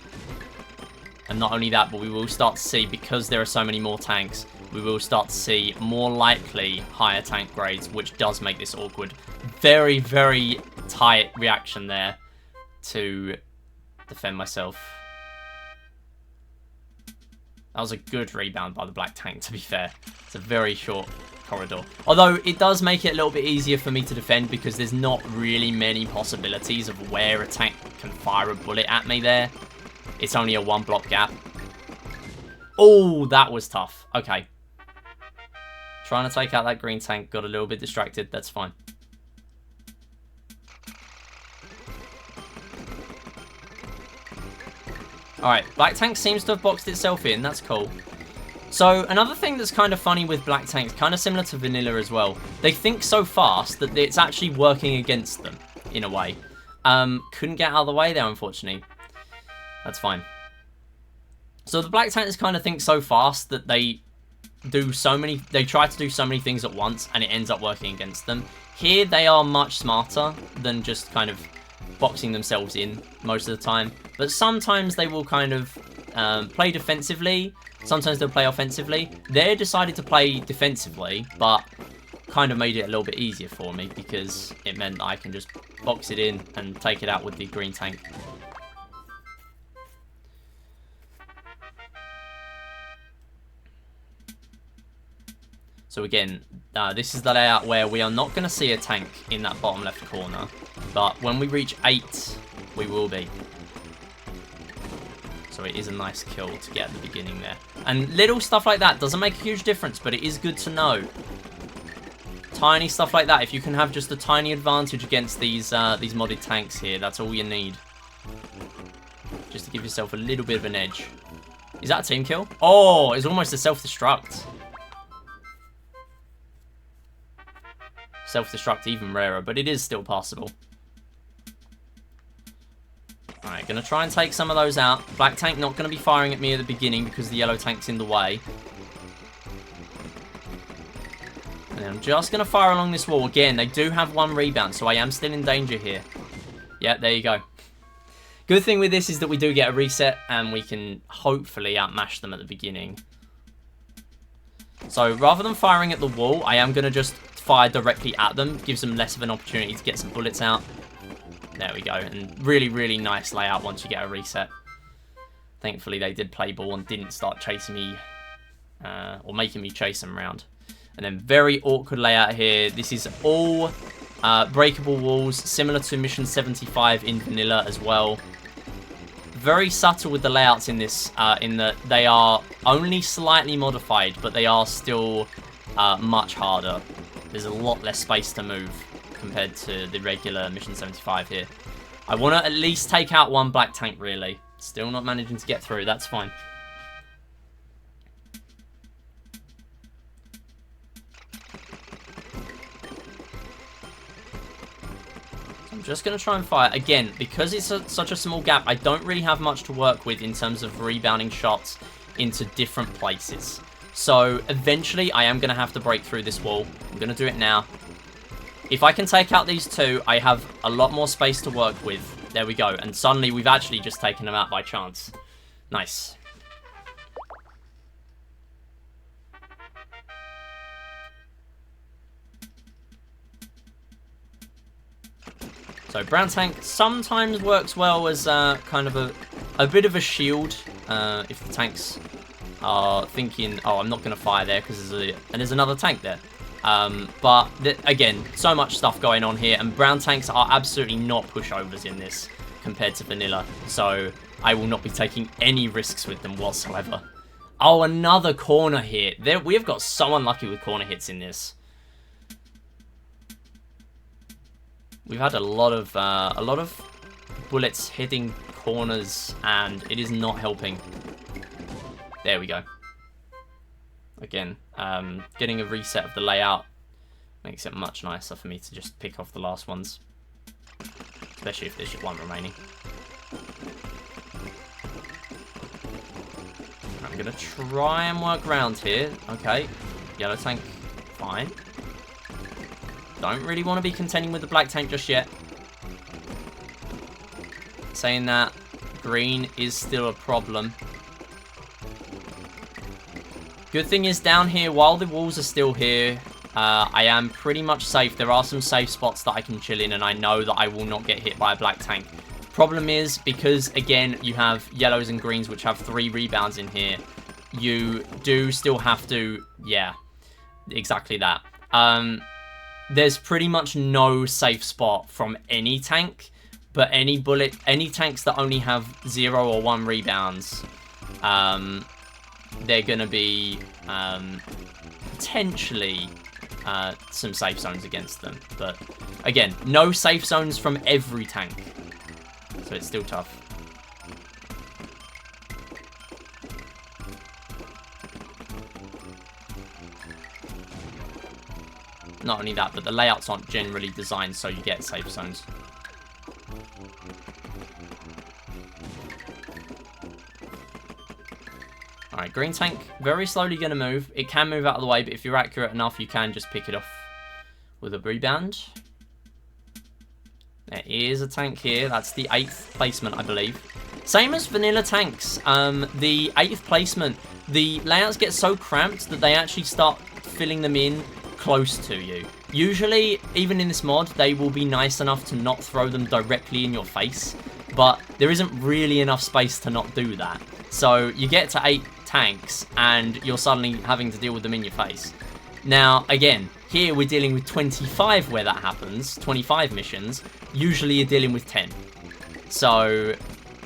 And not only that, but we will start to see, because there are so many more tanks, we will start to see more likely higher tank grades, which does make this awkward. Very, very tight reaction there to defend myself. That was a good rebound by the black tank, to be fair. It's a very short corridor. Although, it does make it a little bit easier for me to defend, because there's not really many possibilities of where a tank can fire a bullet at me there. It's only a 1 block gap. Oh, that was tough. Okay. Trying to take out that green tank. Got a little bit distracted. That's fine. Alright, black tank seems to have boxed itself in. That's cool. So, another thing that's kind of funny with black tanks, kind of similar to vanilla as well, they think so fast that it's actually working against them, in a way. Couldn't get out of the way there, unfortunately. That's fine. So, the black tanks kind of think so fast that they try to do so many things at once, and it ends up working against them. Here, they are much smarter than just kind of boxing themselves in most of the time, but sometimes they will kind of play defensively, sometimes they'll play offensively. They decided to play defensively, but kind of made it a little bit easier for me, because it meant that I can just box it in and take it out with the green tank. So again, this is the layout where we are not going to see a tank in that bottom left corner, but when we reach 8, we will be. So it is a nice kill to get at the beginning there. And little stuff like that doesn't make a huge difference, but it is good to know. Tiny stuff like that, if you can have just a tiny advantage against these modded tanks here, that's all you need. Just to give yourself a little bit of an edge. Is that a team kill? Oh, it's almost a self-destruct. Self-destruct even rarer, but it is still possible. Alright, gonna try and take some of those out. Black tank not gonna be firing at me at the beginning because the yellow tank's in the way. And then I'm I'm just going to fire along this wall. Again, they do have 1 rebound, so I am still in danger here. Yeah, there you go. Good thing with this is that we do get a reset, and we can hopefully outmash them at the beginning. So rather than firing at the wall, I am going to just fire directly at them. Gives them less of an opportunity to get some bullets out. There we go. And really, really nice layout once you get a reset. Thankfully, they did play ball and didn't start chasing me or making me chase them around. And then very awkward layout here. This is all breakable walls, similar to Mission 75 in vanilla as well. Very subtle with the layouts in this, in that they are only slightly modified, but they are still much harder. There's a lot less space to move compared to the regular Mission 75 here. I want to at least take out 1 black tank, really. Still not managing to get through. That's fine. I'm just going to try and fire. Again, because it's such a small gap, I don't really have much to work with in terms of rebounding shots into different places. So eventually I am going to have to break through this wall. I'm going to do it now. If I can take out these 2, I have a lot more space to work with. There we go. And suddenly we've actually just taken them out by chance. Nice. So brown tank sometimes works well as kind of a bit of a shield if the tanks are thinking, oh, I'm not going to fire there because there's another tank there. But again, so much stuff going on here, and brown tanks are absolutely not pushovers in this compared to vanilla. So I will not be taking any risks with them whatsoever. Oh, another corner hit. We have got so unlucky with corner hits in this. We've had a lot of bullets hitting corners, and it is not helping. There we go. Again, getting a reset of the layout makes it much nicer for me to just pick off the last ones, especially if there's just 1 remaining. I'm gonna try and work around here. Okay, yellow tank, fine. Don't really want to be contending with the black tank just yet. Saying that, green is still a problem. Good thing is down here, while the walls are still here, I am pretty much safe. There are some safe spots that I can chill in, and I know that I will not get hit by a black tank. Problem is, because again, you have yellows and greens, which have 3 rebounds in here, you do still have to, yeah, exactly that. There's pretty much no safe spot from any tank, but any tanks that only have 0 or 1 rebounds, they're going to be potentially some safe zones against them. But again, no safe zones from every tank, so it's still tough. Not only that, but the layouts aren't generally designed so you get safe zones. Alright, green tank, very slowly going to move. It can move out of the way, but if you're accurate enough, you can just pick it off with a rebound. There is a tank here. That's the 8th placement, I believe. Same as vanilla tanks. The 8th placement, the layouts get so cramped that they actually start filling them in close to you. Usually, even in this mod, they will be nice enough to not throw them directly in your face, but there isn't really enough space to not do that. So you get to 8 tanks, and you're suddenly having to deal with them in your face. Now, again, here we're dealing with 25 where that happens, 25 missions. Usually you're dealing with 10. So,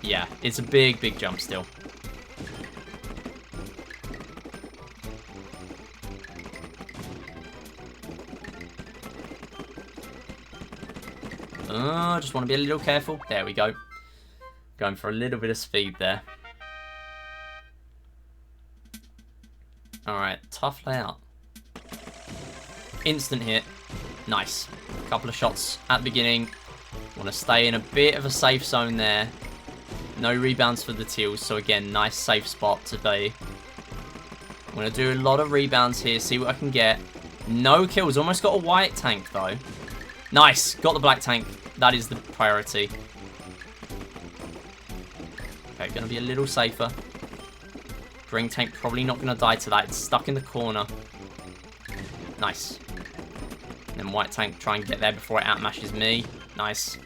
yeah, it's a big, big jump still. Just want to be a little careful. There we go. Going for a little bit of speed there. Alright, tough layout. Instant hit. Nice. Couple of shots at the beginning. Want to stay in a bit of a safe zone there. No rebounds for the teals, so again, nice safe spot to be. I'm going to do a lot of rebounds here, see what I can get. No kills. Almost got a white tank, though. Nice. Got the black tank. That is the priority. Okay, going to be a little safer. Green tank probably not going to die to that. It's stuck in the corner. Nice. And then white tank try and get there before it outmashes me. Nice.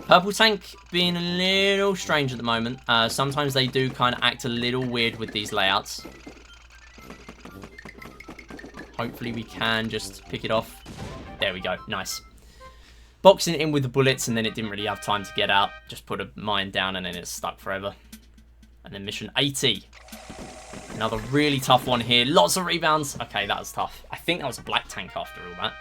Purple tank being a little strange at the moment. Sometimes they do kind of act a little weird with these layouts. Hopefully we can just pick it off. There we go. Nice. Boxing it in with the bullets, and then it didn't really have time to get out. Just put a mine down, and then it's stuck forever. And then mission 80. Another really tough one here. Lots of rebounds. Okay, that was tough. I think that was a black tank after all that.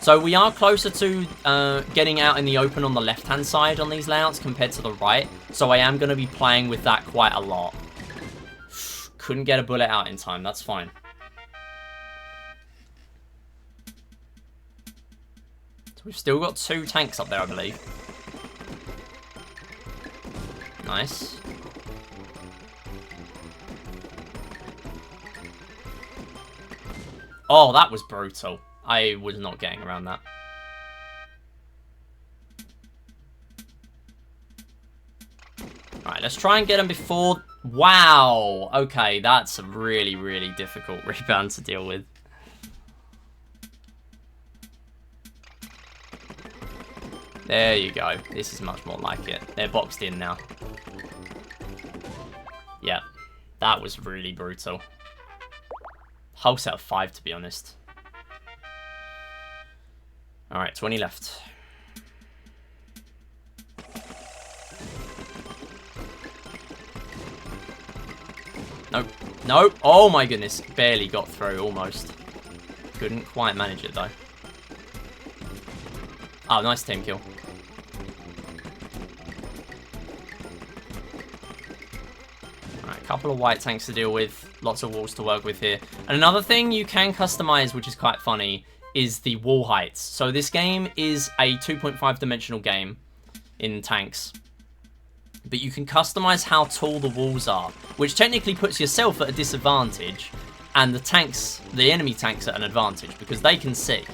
So we are closer to getting out in the open on the left-hand side on these layouts compared to the right. So I am going to be playing with that quite a lot. Couldn't get a bullet out in time. That's fine. So we've still got 2 tanks up there, I believe. Nice. Oh, that was brutal. I was not getting around that. Alright, let's try and get him before... Wow! Okay, that's a really, really difficult rebound to deal with. There you go. This is much more like it. They're boxed in now. Yeah, that was really brutal. Whole set of 5, to be honest. Alright, 20 left. Nope. Nope. Oh my goodness. Barely got through, almost. Couldn't quite manage it, though. Oh, nice team kill. Alright, a couple of white tanks to deal with. Lots of walls to work with here. And another thing you can customize, which is quite funny, is the wall heights. So this game is a 2.5 dimensional game in tanks. But you can customize how tall the walls are, which technically puts yourself at a disadvantage, and the tanks, the enemy tanks, at an advantage, because they can see.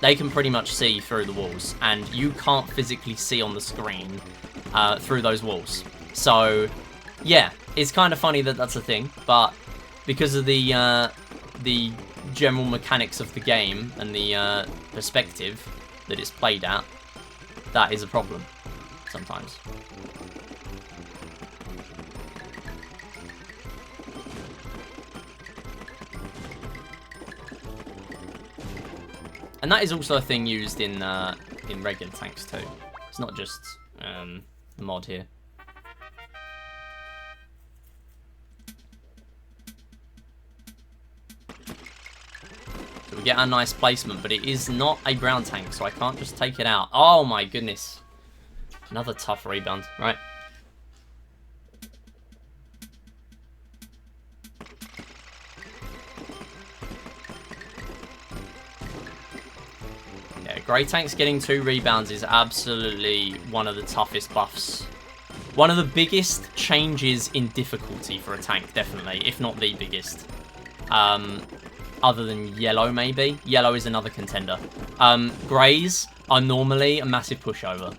They can pretty much see through the walls, and you can't physically see on the screen through those walls. So, yeah, it's kind of funny that that's a thing, but because of the general mechanics of the game and the perspective that it's played at, that is a problem sometimes. And that is also a thing used in regular tanks too. It's not just the mod here. So we get a nice placement, but it is not a brown tank, so I can't just take it out. Oh my goodness. Another tough rebound, right? Yeah, grey tanks getting 2 rebounds is absolutely one of the toughest buffs. One of the biggest changes in difficulty for a tank, definitely, if not the biggest. Other than yellow, maybe. Yellow is another contender. Greys are normally a massive pushover.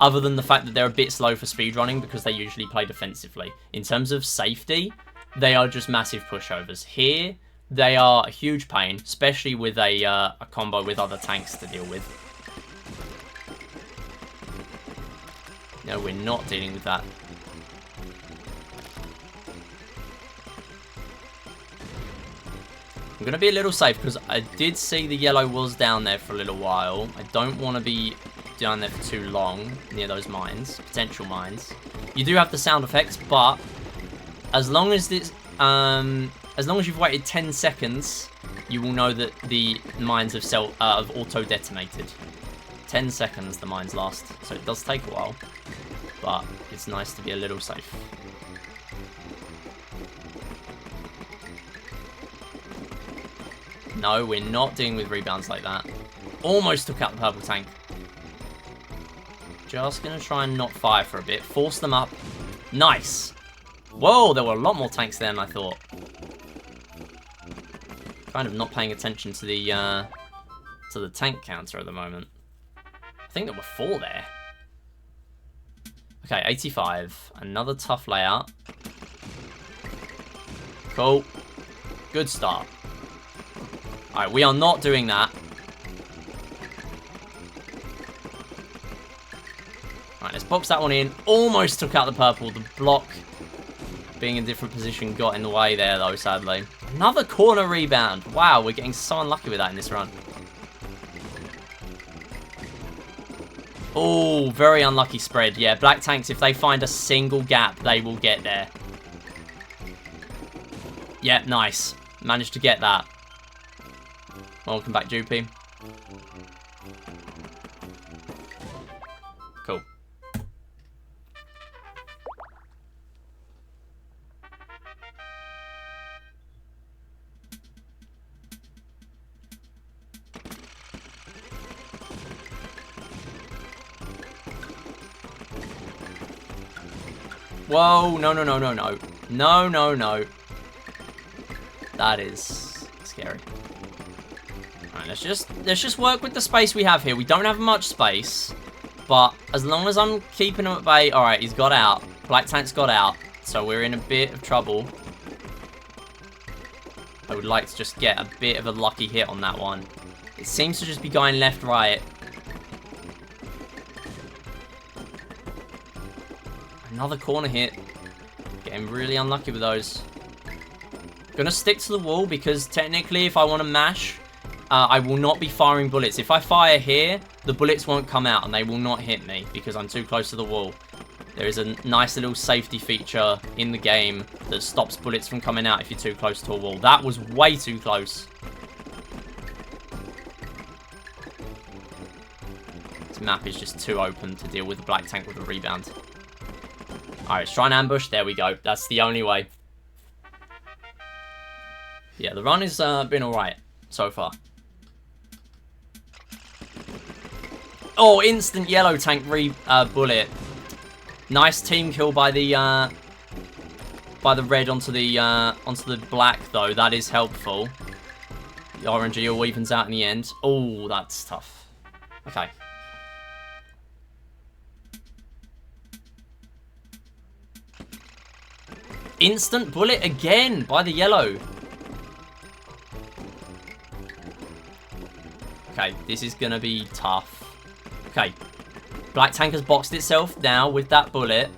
Other than the fact that they're a bit slow for speedrunning because they usually play defensively. In terms of safety, they are just massive pushovers. Here, they are a huge pain, especially with a combo with other tanks to deal with. No, we're not dealing with that. I'm going to be a little safe because I did see the yellow was down there for a little while. I don't want to be down there for too long near those mines, potential mines. You do have the sound effects, but as long as this, as long as you've waited 10 seconds, you will know that the mines have auto detonated. 10 seconds the mines last, so it does take a while, but it's nice to be a little safe. No, we're not dealing with rebounds like that. Almost took out the purple tank. Just going to try and not fire for a bit. Force them up. Nice. Whoa, there were a lot more tanks there than I thought. Kind of not paying attention to the tank counter at the moment. I think there were 4 there. Okay, 85. Another tough layout. Cool. Good start. Alright, we are not doing that. Alright, let's box that one in. Almost took out the purple. The block, being in a different position, got in the way there, though, sadly. Another corner rebound. Wow, we're getting so unlucky with that in this run. Oh, very unlucky spread. Yeah, black tanks, if they find a single gap, they will get there. Yeah, nice. Managed to get that. Welcome back, Joopy. Cool. Whoa, no, no, no, no, no. No, no, no. That is scary. Alright, let's just work with the space we have here. We don't have much space, but as long as I'm keeping him at bay. Alright, he's got out. Black tank's got out, so we're in a bit of trouble. I would like to just get a bit of a lucky hit on that one. It seems to just be going left, right. Another corner hit. Getting really unlucky with those. Gonna stick to the wall because technically if I want to mash, I will not be firing bullets. If I fire here, the bullets won't come out and they will not hit me because I'm too close to the wall. There is a nice little safety feature in the game that stops bullets from coming out if you're too close to a wall. That was way too close. This map is just too open to deal with the black tank with a rebound. Alright, let's try and ambush. There we go. That's the only way. Yeah, the run has been alright so far. Oh, instant yellow tank bullet. Nice team kill by the red onto the black though. That is helpful. The orangey all evens out in the end. Oh, that's tough. Okay. Instant bullet again by the yellow. Okay, this is gonna be tough. Okay. Black tank has boxed itself now with that bullet.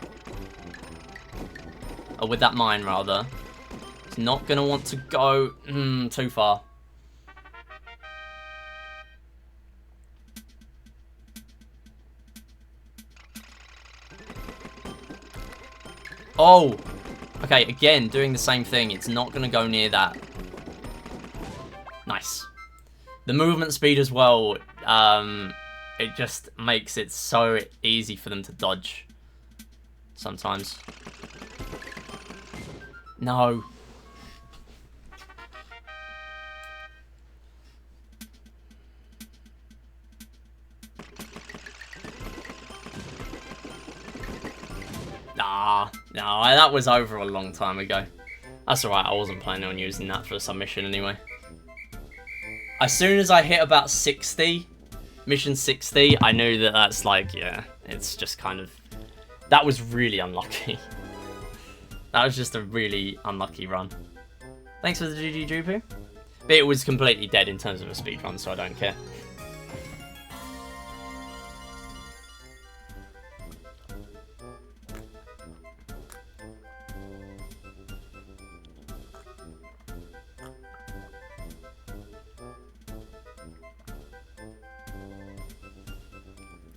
Or with that mine, rather. It's not going to want to go too far. Oh! Okay, again, doing the same thing. It's not going to go near that. Nice. The movement speed as well, it just makes it so easy for them to dodge. Sometimes. No. Nah, no, that was over a long time ago. That's alright, I wasn't planning on using that for a submission anyway. As soon as I hit about 60, mission 60, I knew that that's like, yeah, it's just kind of... That was really unlucky. That was just a really unlucky run. Thanks for the GG Droopy. But it was completely dead in terms of a speedrun, so I don't care.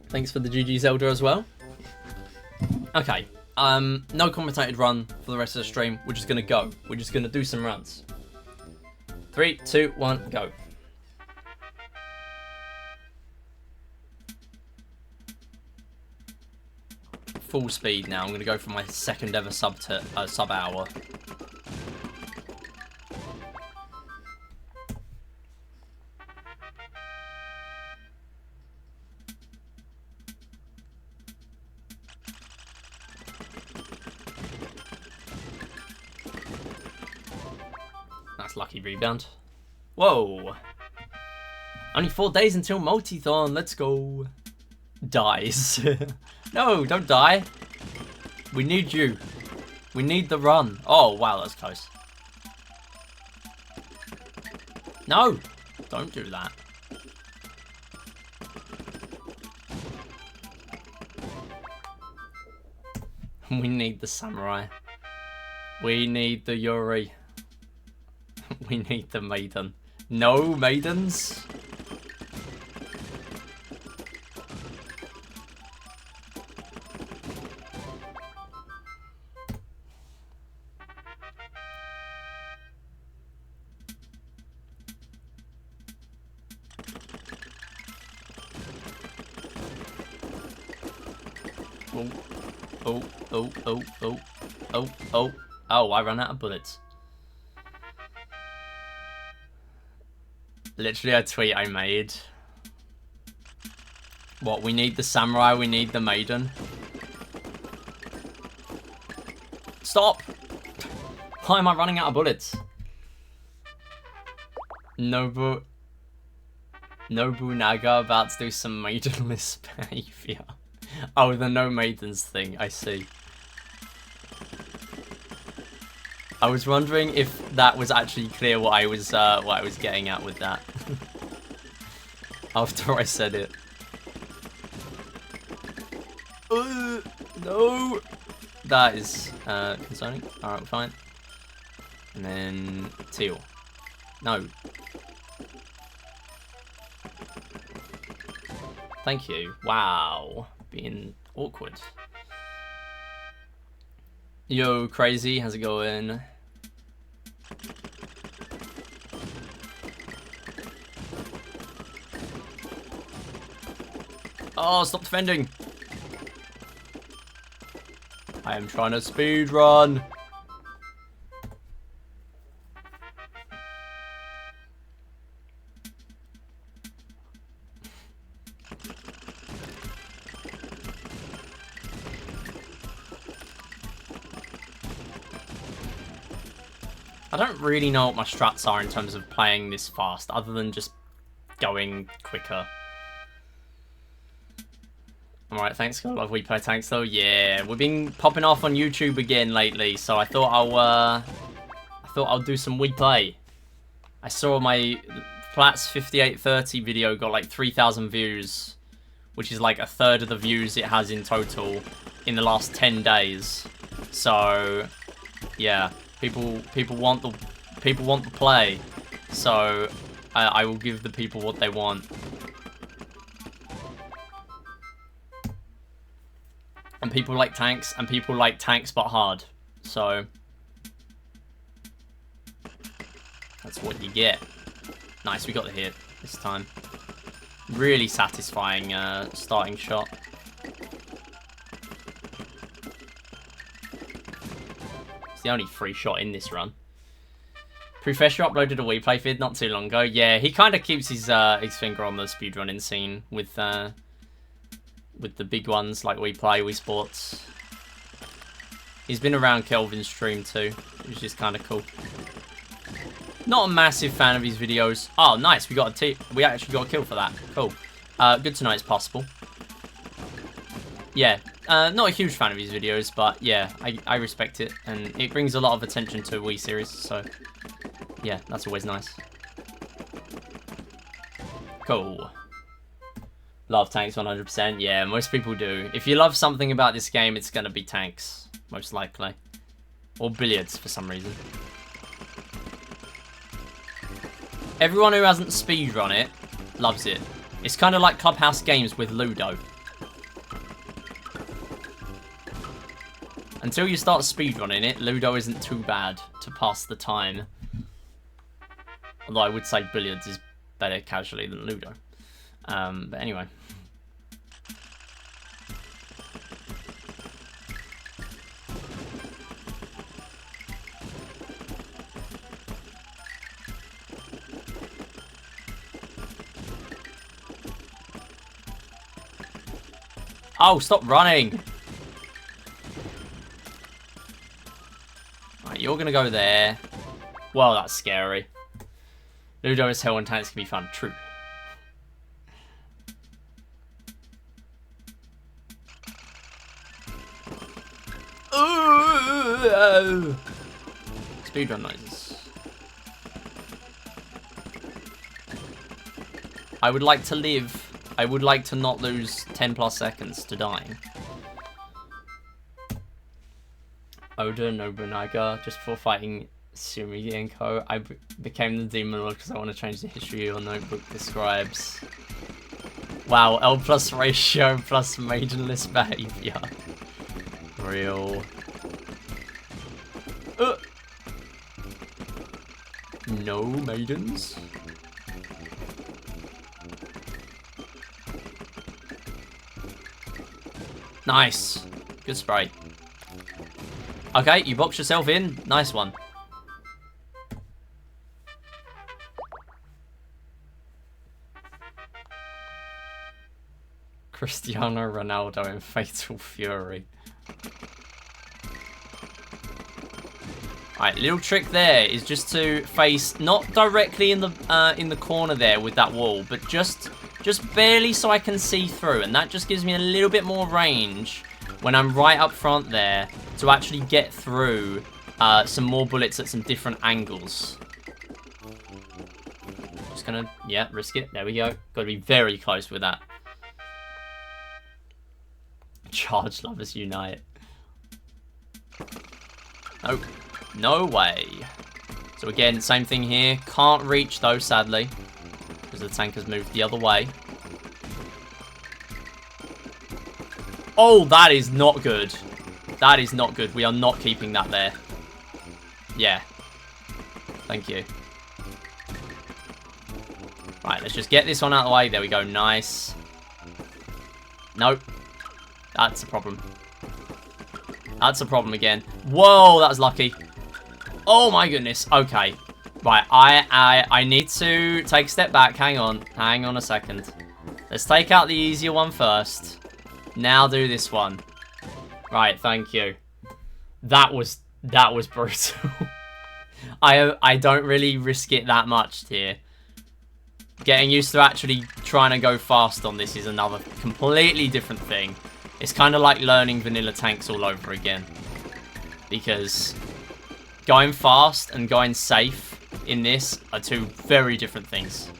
Thanks for the GG Zelda as well. Okay, no commentated run for the rest of the stream. We're just gonna go. We're just gonna do some runs. 3, 2, 1, go. Full speed now. I'm gonna go for my second ever sub hour. Nice lucky rebound. Whoa. Only 4 days until multi-thon. Let's go. Dies. No, don't die. We need you. We need the run. Oh, wow, that's close. No, don't do that. We need the samurai. We need the Yuri. We need the maiden. No maidens? Oh, I ran out of bullets. Literally a tweet I made. What, we need the samurai, we need the maiden. Stop! Why am I running out of bullets? Nobunaga about to do some maidenless behavior. Oh, the no maidens thing, I see. I was wondering if that was actually clear what I was getting at with that. After I said it. No! That is concerning. Alright, fine. And then teal. No. Thank you. Wow. Being awkward. Yo, crazy, how's it going? Oh, stop defending! I am trying to speed run. I don't really know what my strats are in terms of playing this fast, other than just going quicker. Alright, thanks, God, I love Wii Play Tanks though. Yeah, we've been popping off on YouTube again lately, so I thought I'll do some Wii Play. I saw my Platts 5830 video got like 3,000 views, which is like a third of the views it has in total in the last 10 days. So, yeah. People want the play, so I will give the people what they want. And people like tanks, and people like tanks but hard. So that's what you get. Nice, we got the hit this time. Really satisfying starting shot. It's the only free shot in this run. Professor uploaded a Wii Play vid not too long ago. Yeah, he kind of keeps his finger on the speedrunning scene with the big ones like Wii Play, Wii Sports. He's been around Kelvin's stream too, which is kind of cool. Not a massive fan of his videos. Oh, nice. We actually got a kill for that. Cool. Good to know it's possible. Yeah. Not a huge fan of his videos, but yeah, I respect it, and it brings a lot of attention to Wii series, so yeah, that's always nice. Cool. Love tanks 100%. Yeah, most people do. If you love something about this game, it's gonna be tanks, most likely. Or billiards, for some reason. Everyone who hasn't speedrun it loves it. It's kind of like Clubhouse games with Ludo. Until you start speedrunning it, Ludo isn't too bad to pass the time. Although I would say billiards is better casually than Ludo. But anyway. Oh, stop running! Right, you're gonna go there. Well, that's scary. Ludo is hell and tanks can be fun. True. Speedrun noises. I would like to live. I would like to not lose 10 plus seconds to dying. Oda Nobunaga, just before fighting Sumigenko, I became the Demon Lord because I want to change the history your notebook describes. Wow, L plus ratio plus maidenless behavior. Real. No maidens. Nice. Good spray. Okay, you boxed yourself in. Nice one. Cristiano Ronaldo in Fatal Fury. Alright, little trick there is just to face not directly in the corner there with that wall, but just barely so I can see through, and that just gives me a little bit more range when I'm right up front there to actually get through some more bullets at some different angles. Just gonna, yeah, risk it. There we go. Got to be very close with that. Charge lovers unite. Nope. No way. So again, same thing here. Can't reach though, sadly, because the tank has moved the other way. Oh, that is not good. That is not good. We are not keeping that there. Yeah. Thank you. Right, let's just get this one out of the way. There we go. Nice. Nope. That's a problem. That's a problem again. Whoa, that was lucky. Oh my goodness. Okay. Right, I need to take a step back. Hang on. Hang on a second. Let's take out the easier one first. Now do this one. Right, thank you. That was brutal. I don't really risk it that much here. Getting used to actually trying to go fast on this is another completely different thing. It's kind of like learning vanilla tanks all over again. Because going fast and going safe in this are two very different things.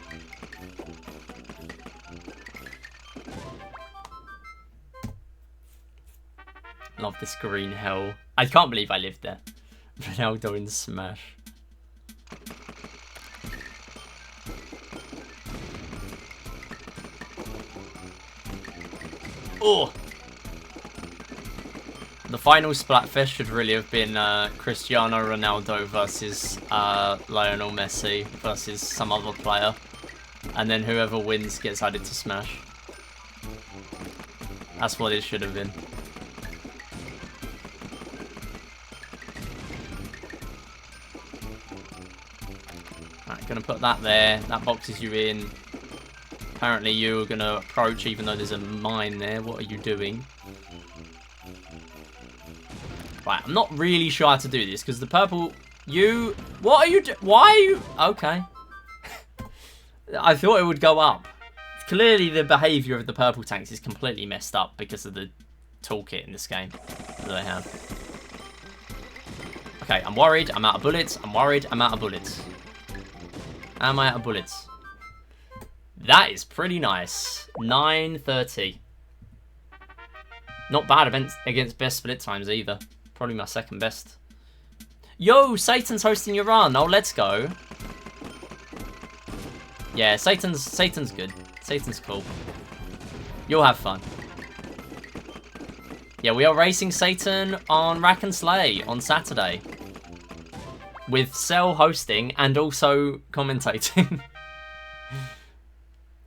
Love this green hell. I can't believe I lived there. Ronaldo in Smash. Oh! The final Splatfest should really have been Cristiano Ronaldo versus Lionel Messi versus some other player. And then whoever wins gets added to Smash. That's what it should have been. Right, gonna put that there. That boxes you in. Apparently you're gonna approach even though there's a mine there. What are you doing? Right, I'm not really sure how to do this because the purple... What are you Why are you... Okay. I thought it would go up. Clearly the behaviour of the purple tanks is completely messed up because of the toolkit in this game that I have. Okay, I'm worried. I'm out of bullets. I'm worried. I'm out of bullets. Am I out of bullets? That is pretty nice. 9:30. Not bad against best split times either. Probably my second best. Yo, Satan's hosting your run. Oh, let's go. Yeah, Satan's good. Satan's cool. You'll have fun. Yeah, we are racing Satan on Rack and Slay on Saturday. With Cell hosting and also commentating.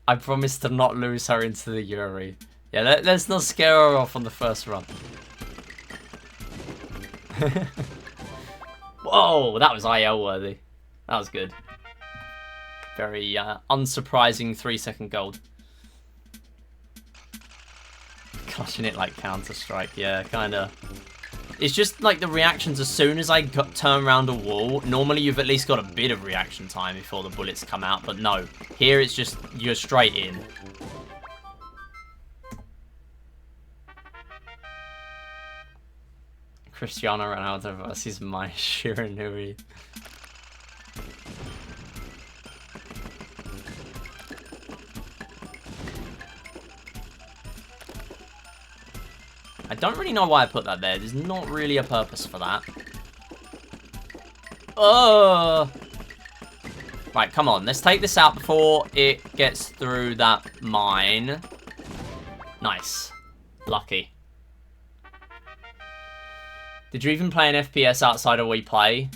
I promise to not lose her into the Yuri. Yeah, let's not scare her off on the first run. Whoa, that was IL worthy. That was good. Very unsurprising 3-second gold. Clutching it like Counter-Strike, yeah, kinda. It's just like the reactions as soon as I turn around a wall. Normally you've at least got a bit of reaction time before the bullets come out, but no. Here it's just, you're straight in. Cristiano Ronaldo versus Mai Shiranui. I don't really know why I put that there. There's not really a purpose for that. Oh! Right, come on. Let's take this out before it gets through that mine. Nice. Lucky. Did you even play an FPS outside of Wii Play?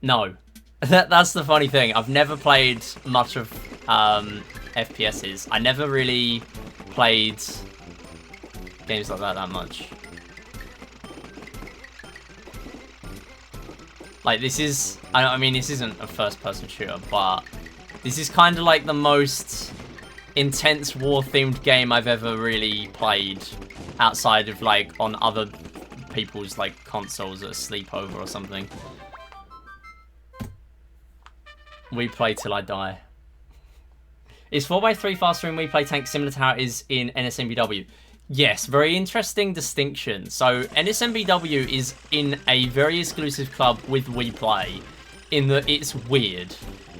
No. That's the funny thing. I've never played much of FPSs. I never really played games like that much. Like, this is... I mean, this isn't a first-person shooter, but this is kind of like the most intense war-themed game I've ever really played outside of, like, on other people's, like, consoles at a sleepover or something. We play till I die. Is 4x3 faster in Wii Play Tanks similar to how it is in NSMBW? Yes, very interesting distinction. So, NSMBW is in a very exclusive club with Wii Play, in that it's weird.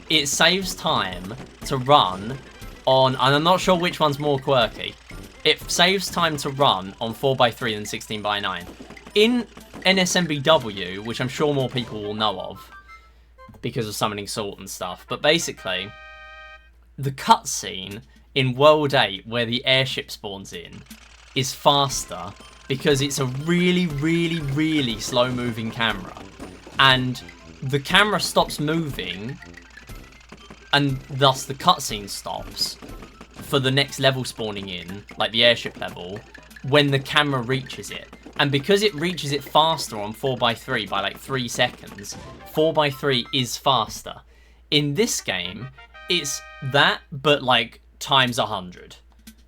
It saves time to run on, and I'm not sure which one's more quirky. It saves time to run on 4x3 than 16x9. In NSMBW, which I'm sure more people will know of, because of summoning salt and stuff, but basically, the cutscene in World 8, where the airship spawns in, is faster because it's a really, really, really slow-moving camera. And the camera stops moving, and thus the cutscene stops for the next level spawning in, like the airship level, when the camera reaches it. And because it reaches it faster on 4x3 by like 3 seconds, 4x3 is faster. In this game, it's that, but like times 100.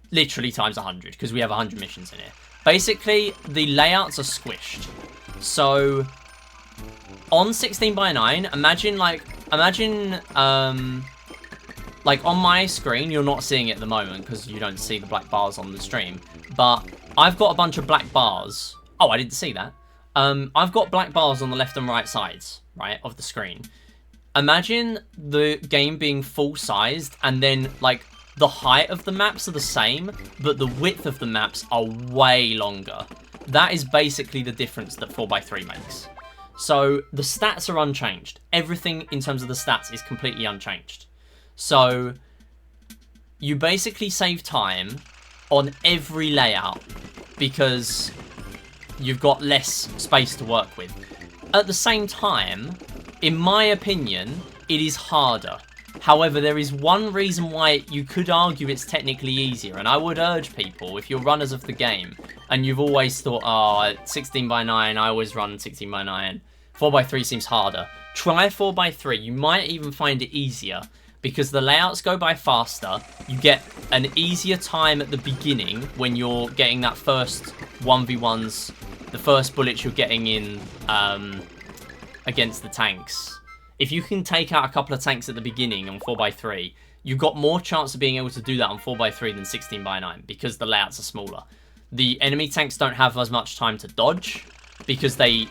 Literally times 100, because we have 100 missions in it. Basically, the layouts are squished. So, on 16x9, imagine, like on my screen, you're not seeing it at the moment, because you don't see the black bars on the stream. But, I've got a bunch of black bars. Oh, I didn't see that. I've got black bars on the left and right sides, right, of the screen. Imagine the game being full-sized, and then, like, the height of the maps are the same, but the width of the maps are way longer. That is basically the difference that 4x3 makes. So, the stats are unchanged. Everything in terms of the stats is completely unchanged. So, you basically save time on every layout because you've got less space to work with. At the same time, in my opinion, it is harder. However, there is one reason why you could argue it's technically easier, and I would urge people, if you're runners of the game, and you've always thought, oh, 16x9, I always run 16x9, 4x3 seems harder. Try 4x3, you might even find it easier, because the layouts go by faster, you get an easier time at the beginning when you're getting that first 1v1s, the first bullets you're getting in against the tanks. If you can take out a couple of tanks at the beginning on 4x3, you've got more chance of being able to do that on 4x3 than 16x9 because the layouts are smaller. The enemy tanks don't have as much time to dodge because they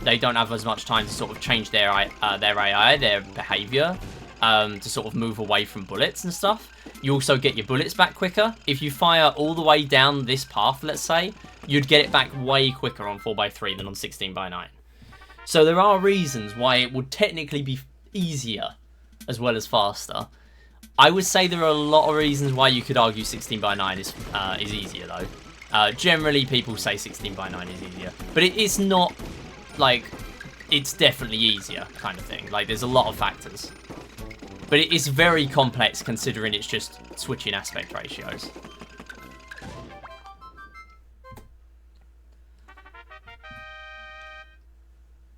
don't have as much time to sort of change their AI, their behavior, to sort of move away from bullets and stuff. You also get your bullets back quicker. If you fire all the way down this path, let's say, you'd get it back way quicker on 4x3 than on 16x9. So there are reasons why it would technically be easier as well as faster. I would say there are a lot of reasons why you could argue 16x9 is easier though. Generally people say 16x9 is easier, but it's not like it's definitely easier kind of thing. Like there's a lot of factors, but it is very complex considering it's just switching aspect ratios.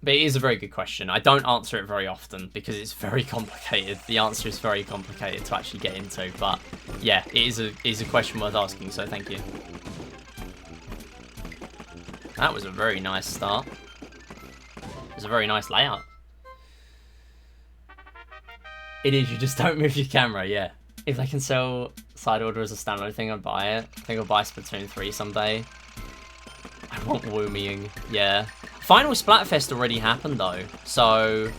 But it is a very good question. I don't answer it very often because it's very complicated. The answer is very complicated to actually get into. But yeah, it is a question worth asking, so thank you. That was a very nice start. It was a very nice layout. It is, you just don't move your camera, yeah. If they can sell Side Order as a standalone thing, I'd buy it. I think I'll buy Splatoon 3 someday. I want Woomying, yeah. Final Splatfest already happened though, so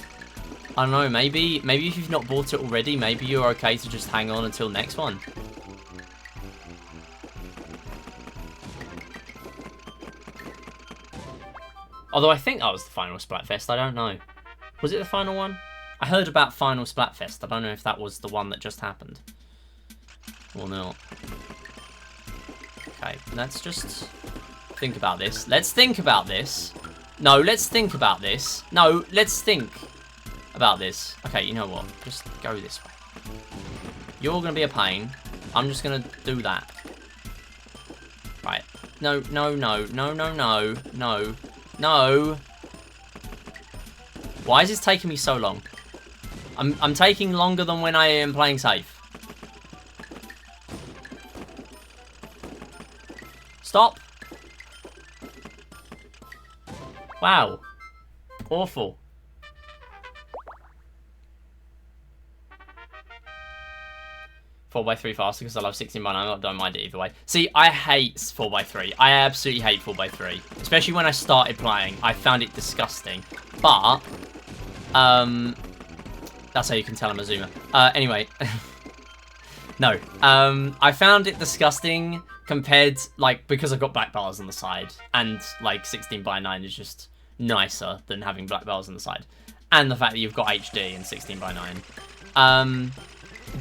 I don't know, maybe if you've not bought it already, maybe you're okay to just hang on until next one. Although I think that was the final Splatfest, I don't know. Was it the final one? I heard about final Splatfest, I don't know if that was the one that just happened. Or not. Okay, let's just think about this. Let's think about this. No, let's think about this. No, let's think about this. Okay, you know what? Just go this way. You're going to be a pain. I'm just going to do that. Right. No, no, no, no, no, no, no, no. Why is this taking me so long? I'm taking longer than when I am playing safe. Stop. Wow. Awful. Four by 3 faster because I love 16 by 9. I don't mind it either way. See, I hate 4x3. I absolutely hate 4x3. Especially when I started playing. I found it disgusting. But, that's how you can tell I'm a zoomer. Anyway. No. I found it disgusting compared, like, because I've got black bars on the side. And, like, 16 by 9 is just nicer than having black bars on the side. And the fact that you've got HD in 16 by 9.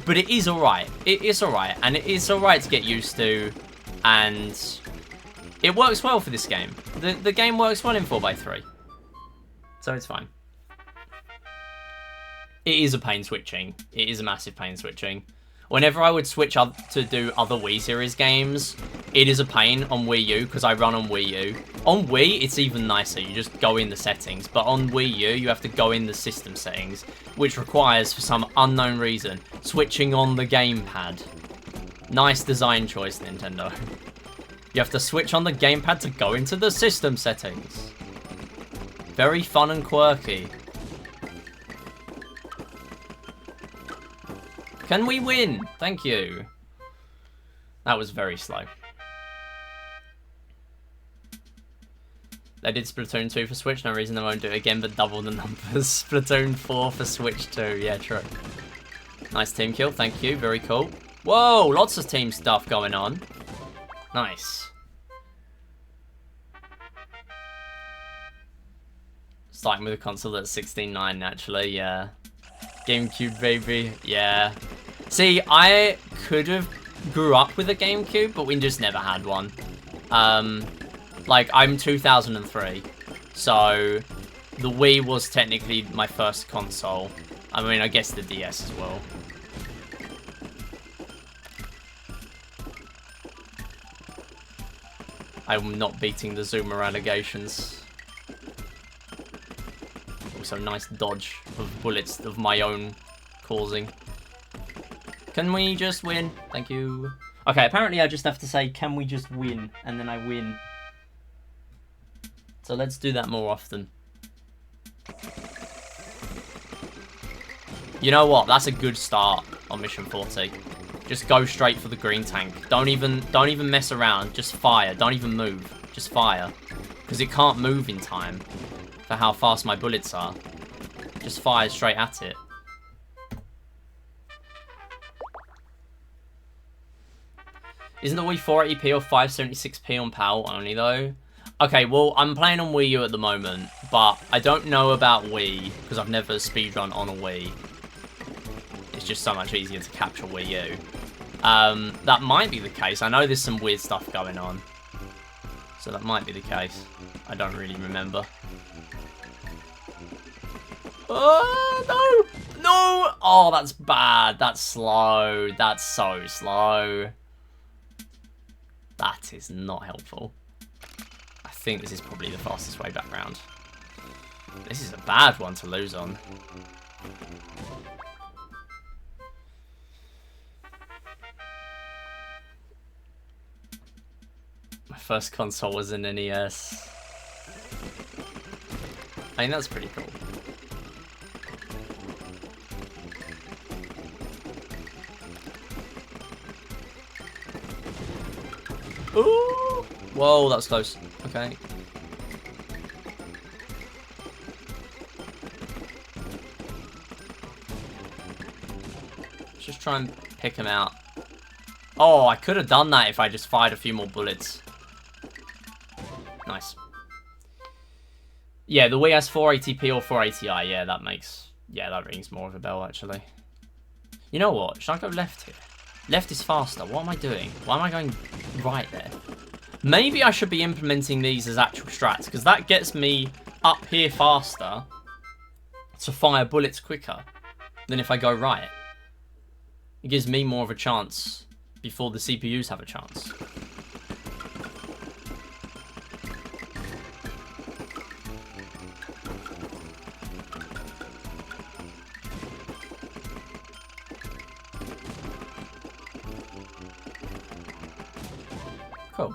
But it is alright. It is alright. And it is alright to get used to. And it works well for this game. The game works well in 4x3. So it's fine. It is a pain switching. It is a massive pain switching. Whenever I would switch up to do other Wii series games, it is a pain on Wii U because I run on Wii U. On Wii, it's even nicer. You just go in the settings. But on Wii U, you have to go in the system settings, which requires, for some unknown reason, switching on the gamepad. Nice design choice, Nintendo. You have to switch on the gamepad to go into the system settings. Very fun and quirky. Can we win? Thank you. That was very slow. They did Splatoon 2 for Switch. No reason they won't do it again, but double the numbers. Splatoon 4 for Switch 2. Yeah, true. Nice team kill. Thank you. Very cool. Whoa, lots of team stuff going on. Nice. Starting with a console that's 16.9 naturally. Yeah. GameCube, baby. Yeah. See, I could have grew up with a GameCube, but we just never had one. Like, I'm 2003, so the Wii was technically my first console. I mean, I guess the DS as well. I'm not beating the Zoomer allegations. Also, nice dodge of bullets of my own causing. Can we just win? Thank you. Okay, apparently I just have to say, can we just win? And then I win. So let's do that more often. You know what? That's a good start on Mission 40. Just go straight for the green tank. Don't even mess around. Just fire. Don't even move. Just fire. Because it can't move in time for how fast my bullets are. Just fire straight at it. Isn't the Wii 480p or 576p on PAL only though? Okay, well, I'm playing on Wii U at the moment, but I don't know about Wii, because I've never speedrun on a Wii. It's just so much easier to capture Wii U. That might be the case. I know there's some weird stuff going on. So that might be the case. I don't really remember. Oh, no! No! Oh, that's bad. That's slow. That's so slow. That is not helpful. I think this is probably the fastest way back round. This is a bad one to lose on. My first console was an NES. I think that's pretty cool. Ooh! Whoa, that's close. Okay. Let's just try and pick him out. Oh, I could have done that if I just fired a few more bullets. Nice. Yeah, the Wii has 480p or 480i. Yeah, that makes... Yeah, that rings more of a bell, actually. You know what? Should I go left here? Left is faster. What am I doing? Why am I going right there? Maybe I should be implementing these as actual strats, because that gets me up here faster to fire bullets quicker than if I go right. It gives me more of a chance before the CPUs have a chance. Cool.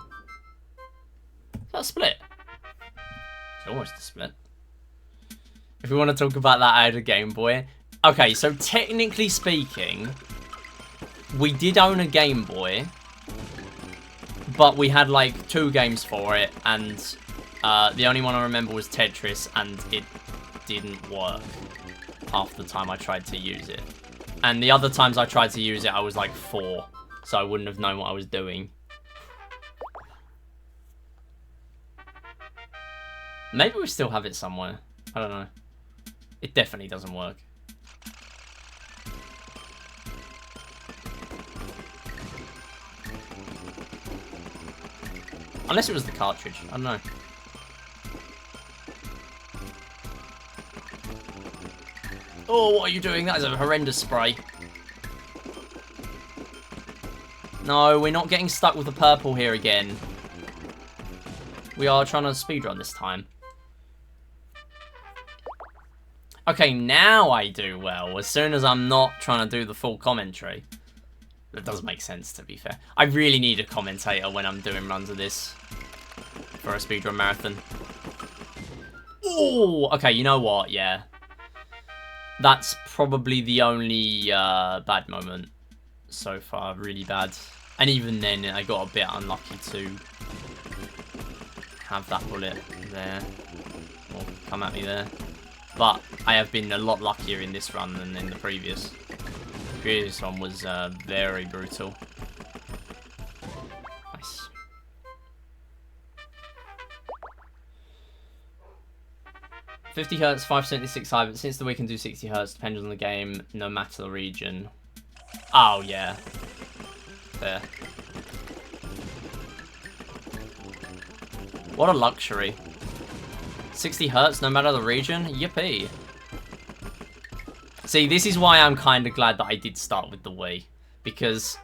Is that a split? It's almost a split. If we want to talk about that, I had a Game Boy. Okay, so technically speaking, we did own a Game Boy, but we had like 2 games for it, and the only one I remember was Tetris, and it didn't work half the time I tried to use it. And the other times I tried to use it, I was like 4, so I wouldn't have known what I was doing. Maybe we still have it somewhere. I don't know. It definitely doesn't work. Unless it was the cartridge. I don't know. Oh, what are you doing? That is a horrendous spray. No, we're not getting stuck with the purple here again. We are trying to speedrun this time. Okay, now I do well, as soon as I'm not trying to do the full commentary. That does make sense, to be fair. I really need a commentator when I'm doing runs of this for a speedrun marathon. Oh, okay, you know what? Yeah. That's probably the only bad moment so far, really bad. And even then, I got a bit unlucky to have that bullet there, or come at me there. But I have been a lot luckier in this run than in the previous. The previous one was very brutal. Nice. $50 Hz, 576 high, but since the Wii can do 60 Hz, depends on the game, no matter the region. Oh, yeah. Fair. What a luxury. 60 Hz, no matter the region? Yippee. See, this is why I'm kind of glad that I did start with the Wii. Because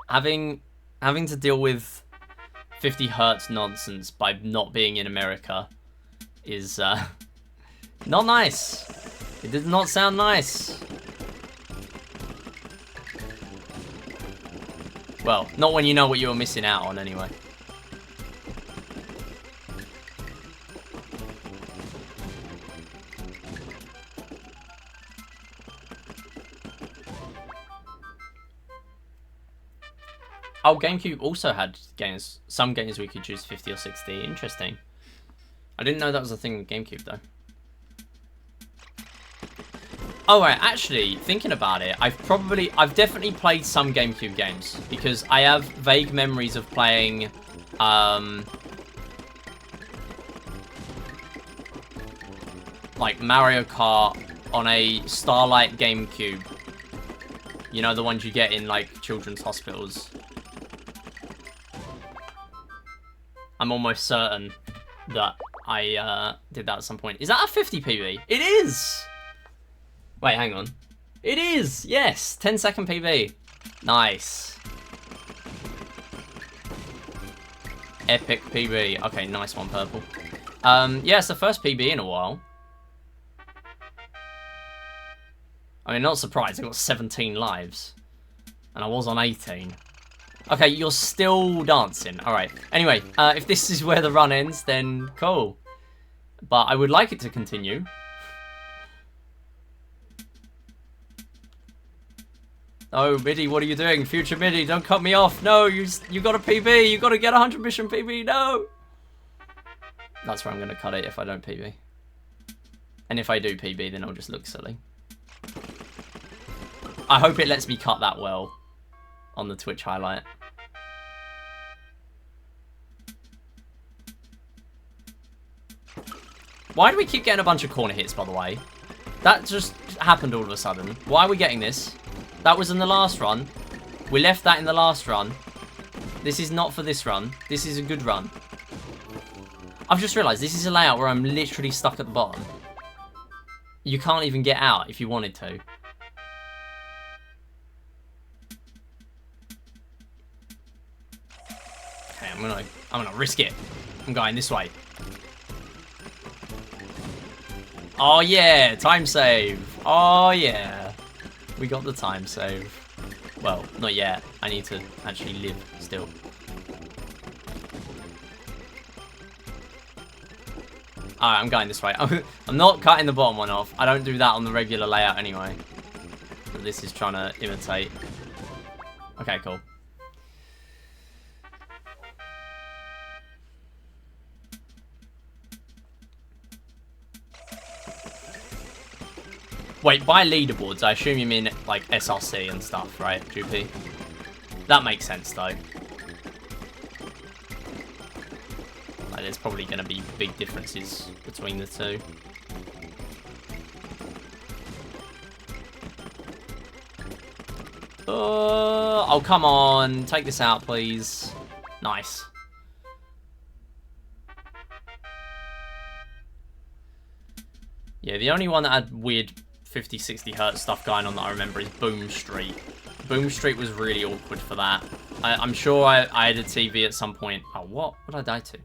having to deal with 50 Hz nonsense by not being in America is not nice. It did not sound nice. Well, not when you know what you were missing out on anyway. Oh, GameCube also had games, some games we could choose 50 or 60. Interesting. I didn't know that was a thing with GameCube, though. Oh, right, actually, thinking about it, I've definitely played some GameCube games, because I have vague memories of playing, like, Mario Kart on a Starlight GameCube. You know, the ones you get in, like, children's hospitals. I'm almost certain that I did that at some point. Is that a 50 PB? It is! Wait, hang on. It is! Yes! 10-second PB. Nice. Epic PB. Okay, nice one, purple. Yeah, it's the first PB in a while. I mean, not surprised. I got 17 lives. And I was on 18. Okay, you're still dancing. Alright. Anyway, if this is where the run ends, then cool. But I would like it to continue. Oh, Midi, what are you doing? Future Midi, don't cut me off. No, you got a PB. You got to get 100 mission PB. No. That's where I'm going to cut it if I don't PB. And if I do PB, then I'll just look silly. I hope it lets me cut that well on the Twitch highlight. Why do we keep getting a bunch of corner hits, by the way? That just happened all of a sudden. Why are we getting this? That was in the last run. We left that in the last run. This is not for this run. This is a good run. I've just realised this is a layout where I'm literally stuck at the bottom. You can't even get out if you wanted to. Okay, I'm gonna risk it. I'm going this way. Oh yeah, time save. Oh yeah. We got the time save. Well, not yet. I need to actually live still. Alright, I'm going this way. I'm not cutting the bottom one off. I don't do that on the regular layout anyway. But this is trying to imitate. Okay, cool. Wait, by leaderboards, I assume you mean, like, SRC and stuff, right, GP? That makes sense, though. Like, there's probably going to be big differences between the two. Oh, come on. Take this out, please. Nice. Yeah, the only one that had weird 50, 60 hertz stuff going on that I remember is Boom Street. Boom Street was really awkward for that. I'm sure I had a TV at some point. Oh, what? What did I die to?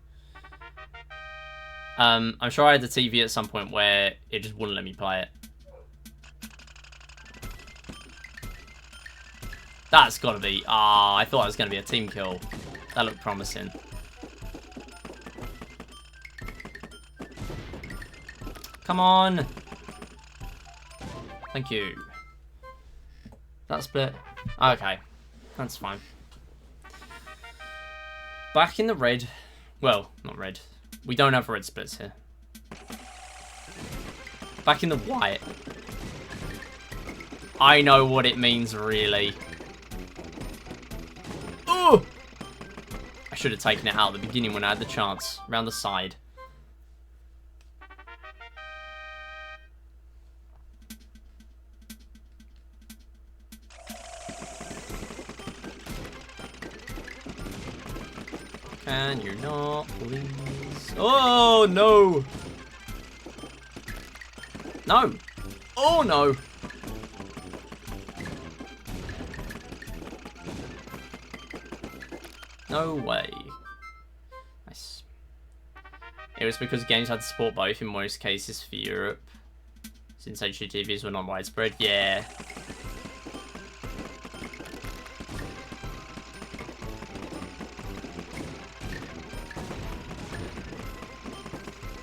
I'm sure I had a TV at some point where it just wouldn't let me play it. That's gotta be... Ah, I thought it was gonna be a team kill. That looked promising. Come on! Thank you. That split. Okay. That's fine. Back in the red. Well, not red. We don't have red splits here. Back in the white. I know what it means, really. Oh! I should have taken it out at the beginning when I had the chance. Around the side. Can you not, please? Oh, no! No! Oh, no! No way. Nice. It was because games had to support both in most cases for Europe. Since HDTVs were not widespread. Yeah.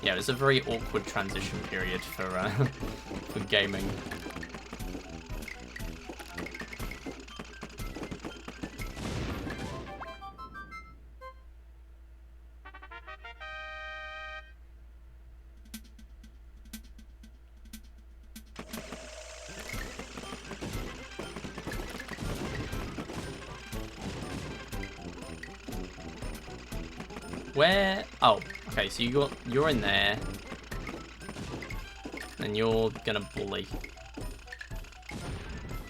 Yeah, it was a very awkward transition period for for gaming. Where? Oh, okay. So you're in there, and you're gonna bully.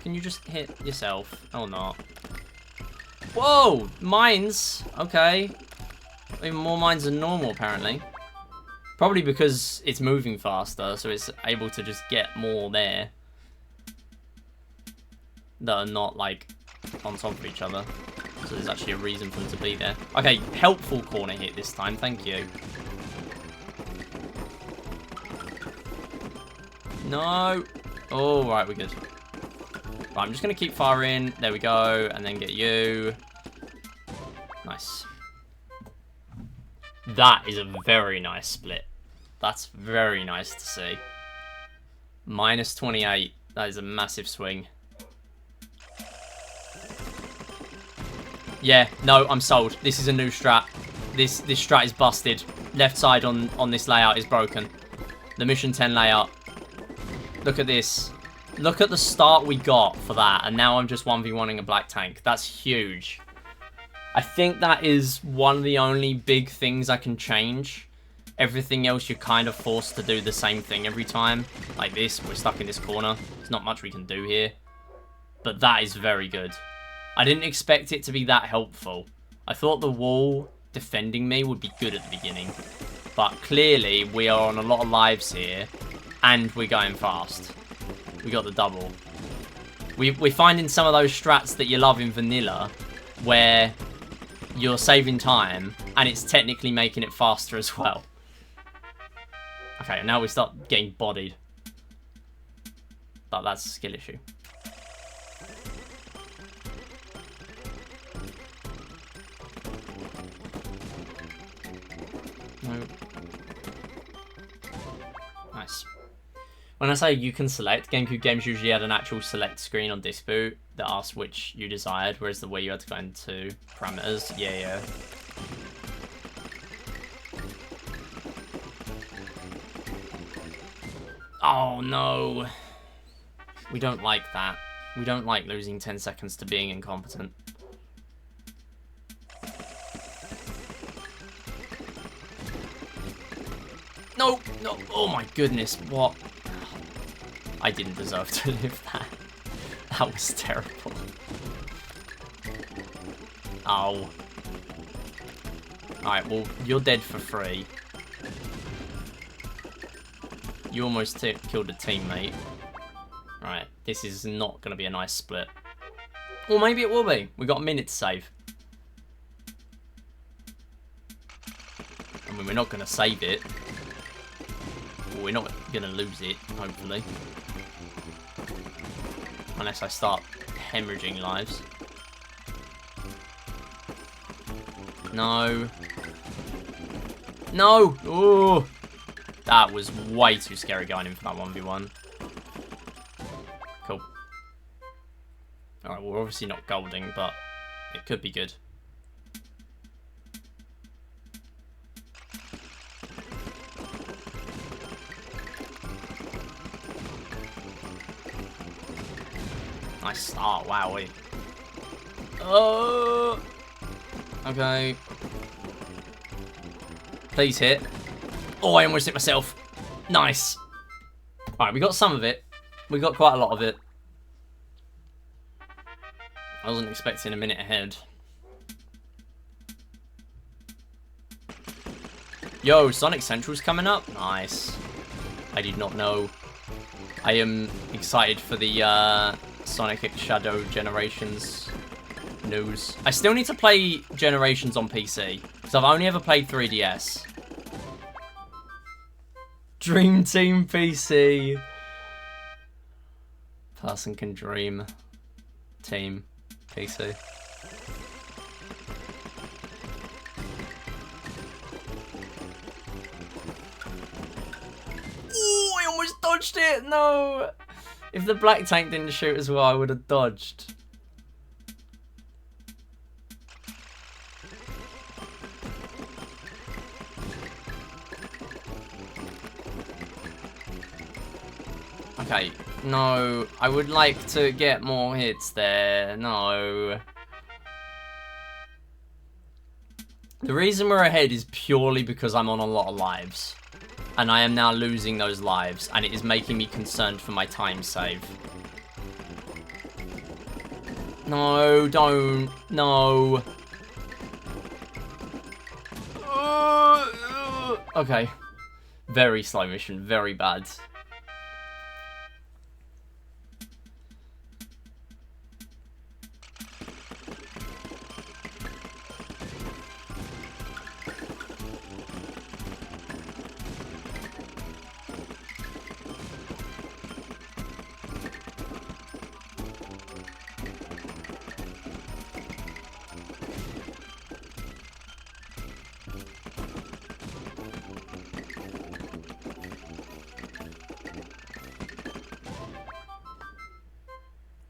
Can you just hit yourself? Oh, not. Whoa, mines. Okay, even more mines than normal apparently. Probably because it's moving faster, so it's able to just get more there that are not like on top of each other. So there's actually a reason for them to be there. Okay, helpful corner hit this time. Thank you. No. Oh, right, we're good. Right, I'm just going to keep firing. There we go. And then get you. Nice. That is a very nice split. That's very nice to see. Minus 28. That is a massive swing. Yeah, no, I'm sold. This is a new strat. This strat is busted. Left side on this layout is broken. The Mission 10 layout. Look at this. Look at the start we got for that. And now I'm just 1v1ing a black tank. That's huge. I think that is one of the only big things I can change. Everything else, you're kind of forced to do the same thing every time. Like this, we're stuck in this corner. There's not much we can do here. But that is very good. I didn't expect it to be that helpful. I thought the wall defending me would be good at the beginning. But clearly, we are on a lot of lives here. And we're going fast. We got the double. We're finding some of those strats that you love in vanilla. Where you're saving time. And it's technically making it faster as well. Okay, now we start getting bodied. But that's a skill issue. No. Nice. When I say you can select, GameCube games usually had an actual select screen on disk boot that asked which you desired, whereas the Wii you had to go into parameters. Yeah. Oh no. We don't like that. We don't like losing 10 seconds to being incompetent. No. Oh my goodness, what? I didn't deserve to live that. That was terrible. Oh. Alright, well, you're dead for free. You almost killed a teammate. Right, this is not going to be a nice split. Or maybe it will be. We got a minute to save. I mean, we're not going to save it. Or we're not going to lose it, hopefully. Unless I start hemorrhaging lives. No. No! Ooh! That was way too scary going in for that 1v1. Cool. Alright, we're obviously not golding, but it could be good. Nice start, wowee. Oh! Okay. Please hit. Oh, I almost hit myself. Nice. Alright, we got some of it. We got quite a lot of it. I wasn't expecting a minute ahead. Yo, Sonic Central's coming up? Nice. I did not know. I am excited for the Sonic X Shadow Generations news. I still need to play Generations on PC. Because I've only ever played 3DS. Dream Team PC. Person can dream. Team PC. Ooh, I almost dodged it. No. If the black tank didn't shoot as well, I would have dodged. Okay, no, I would like to get more hits there, no. The reason we're ahead is purely because I'm on a lot of lives. And I am now losing those lives, and it is making me concerned for my time save. No, don't, no. Okay, very slow mission, very bad.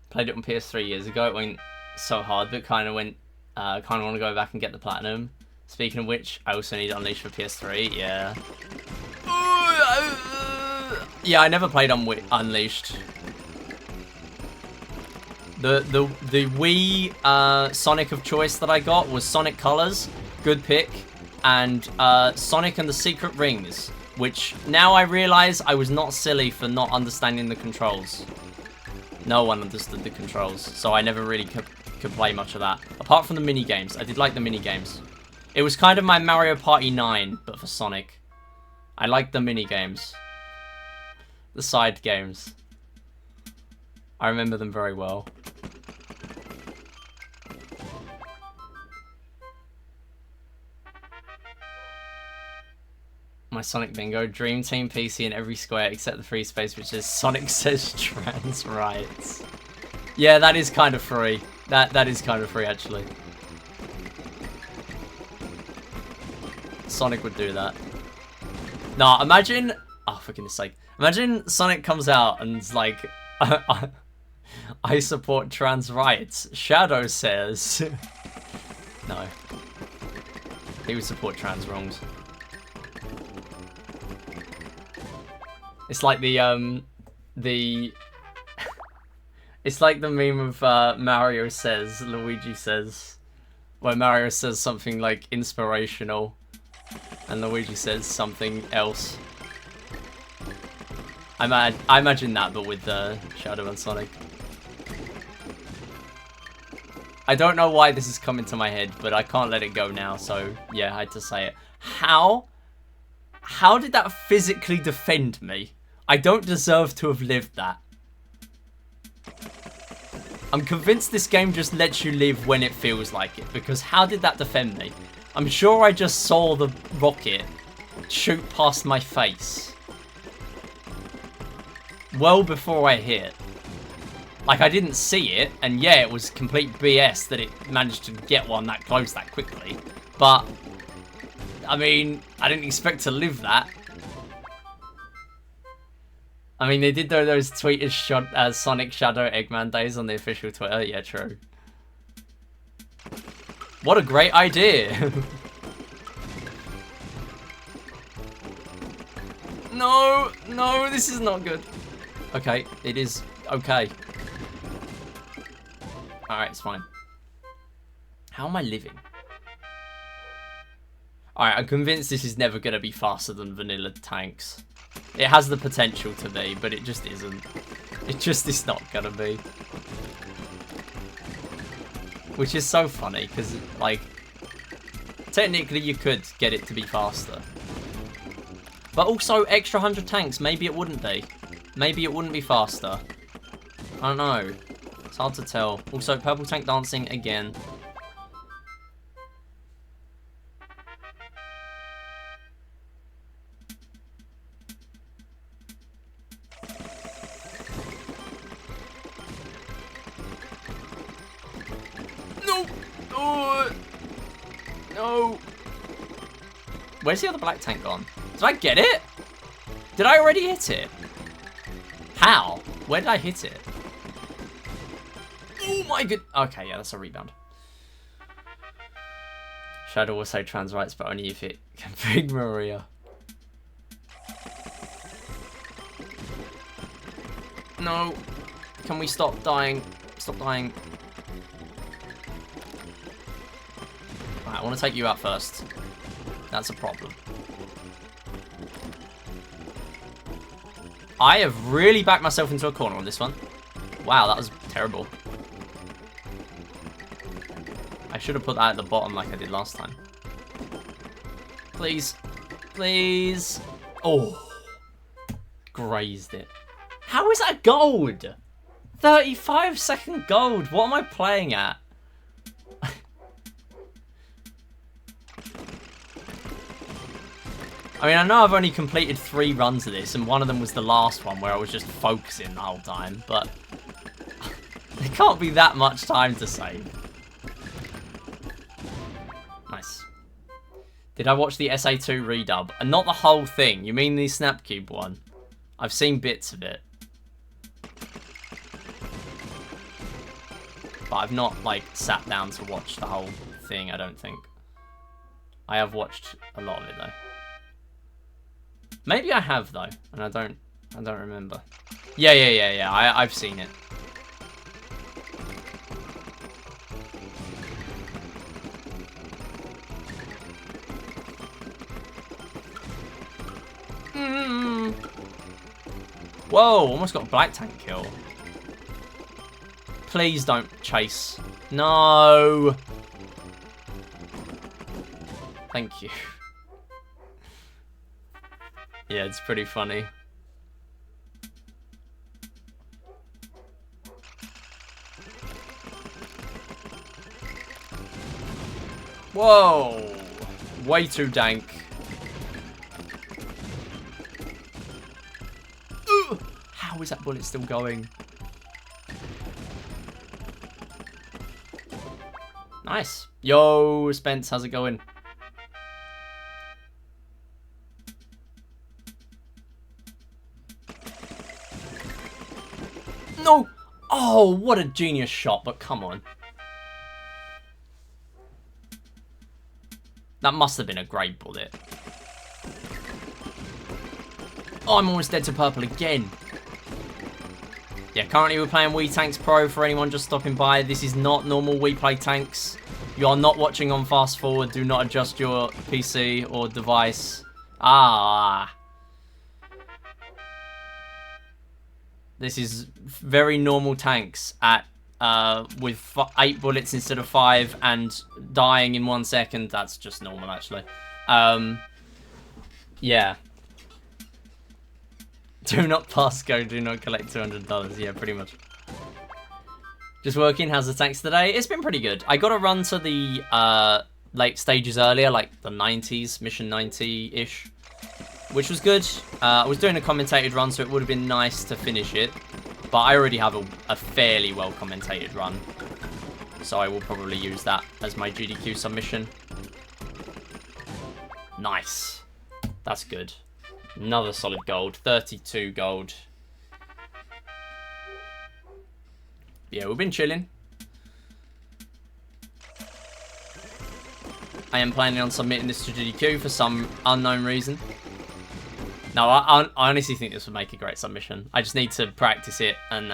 Played it on PS3 years ago. It went so hard, but kind of want to go back and get the platinum. Speaking of which, I also need Unleashed for PS3. Yeah. Yeah, I never played on Unleashed. The Wii Sonic of choice that I got was Sonic Colors, good pick, and Sonic and the Secret Rings, which now I realize I was not silly for not understanding the controls. No one understood the controls, so I never really could play much of that. Apart from the mini games, I did like the mini games. It was kind of my Mario Party 9, but for Sonic. I liked the mini games, the side games. I remember them very well. My Sonic bingo. Dream Team PC in every square except the free space which says Sonic says trans rights. Yeah, that is kind of free. That is kind of free, actually. Sonic would do that. Nah, imagine... Oh, for goodness sake. Imagine Sonic comes out and is like... I support trans rights. Shadow says... No. He would support trans wrongs. It's like the it's like the meme of Mario says, Luigi says, where Mario says something like inspirational, and Luigi says something else. I imagine that, but with Shadow and Sonic. I don't know why this has come into my head, but I can't let it go now, so yeah, I had to say it. How did that physically defend me? I don't deserve to have lived that. I'm convinced this game just lets you live when it feels like it, because how did that defend me? I'm sure I just saw the rocket shoot past my face. Well before I hit. Like, I didn't see it, and yeah, it was complete BS that it managed to get one that close that quickly. But, I mean, I didn't expect to live that. I mean, they did those tweeted Sonic Shadow Eggman days on the official Twitter. Yeah, true. What a great idea. No, no, this is not good. Okay, it is okay. Alright, it's fine. How am I living? Alright, I'm convinced this is never going to be faster than vanilla tanks. It has the potential to be, but it just isn't. It just is not going to be. Which is so funny, because, like, technically you could get it to be faster. But also, extra 100 tanks, maybe it wouldn't be. Maybe it wouldn't be faster. I don't know. It's hard to tell. Also, purple tank dancing again. No! Oh! No! Where's the other black tank gone? Did I get it? Did I already hit it? How? Where did I hit it? Oh my god. Okay, yeah, that's a rebound. Shadow will say trans rights, but only if it config Maria. No. Can we stop dying? Stop dying. Right, I want to take you out first. That's a problem. I have really backed myself into a corner on this one. Wow, that was terrible. I should have put that at the bottom like I did last time. Please. Please. Oh. Grazed it. How is that gold? 35-second gold. What am I playing at? I mean, I know I've only completed 3 runs of this, and one of them was the last one where I was just focusing the whole time, but there can't be that much time to save. Nice. Did I watch the SA2 redub? And not the whole thing. You mean the Snapcube one? I've seen bits of it. but I've not, like, sat down to watch the whole thing, I don't think. I have watched a lot of it, though. Maybe I have, though, and I don't remember. Yeah, I've seen it. Whoa, almost got a black tank kill. Please don't chase. No. Thank you. Yeah, it's pretty funny. Whoa. Way too dank. Ugh. How is that bullet still going? Nice. Yo, Spence, how's it going? No! Oh, what a genius shot, but come on. That must have been a great bullet. Oh, I'm almost dead to purple again. Yeah, currently we're playing Wii Tanks Pro for anyone just stopping by. This is not normal Wii Play Tanks. You are not watching on fast forward. Do not adjust your PC or device. Ah. This is very normal tanks at with 8 bullets instead of 5 and dying in 1 second. That's just normal, actually. Yeah. Do not pass go, do not collect $200. Yeah, pretty much. Just working. How's the tanks today? It's been pretty good. I got to run to the late stages earlier, like the 90s, mission 90-ish, which was good. I was doing a commentated run, so it would have been nice to finish it. But I already have a fairly well commentated run, so I will probably use that as my GDQ submission. Nice. That's good. Another solid gold. 32 gold. Yeah, we've been chilling. I am planning on submitting this to GDQ for some unknown reason. No, I honestly think this would make a great submission. I just need to practice it and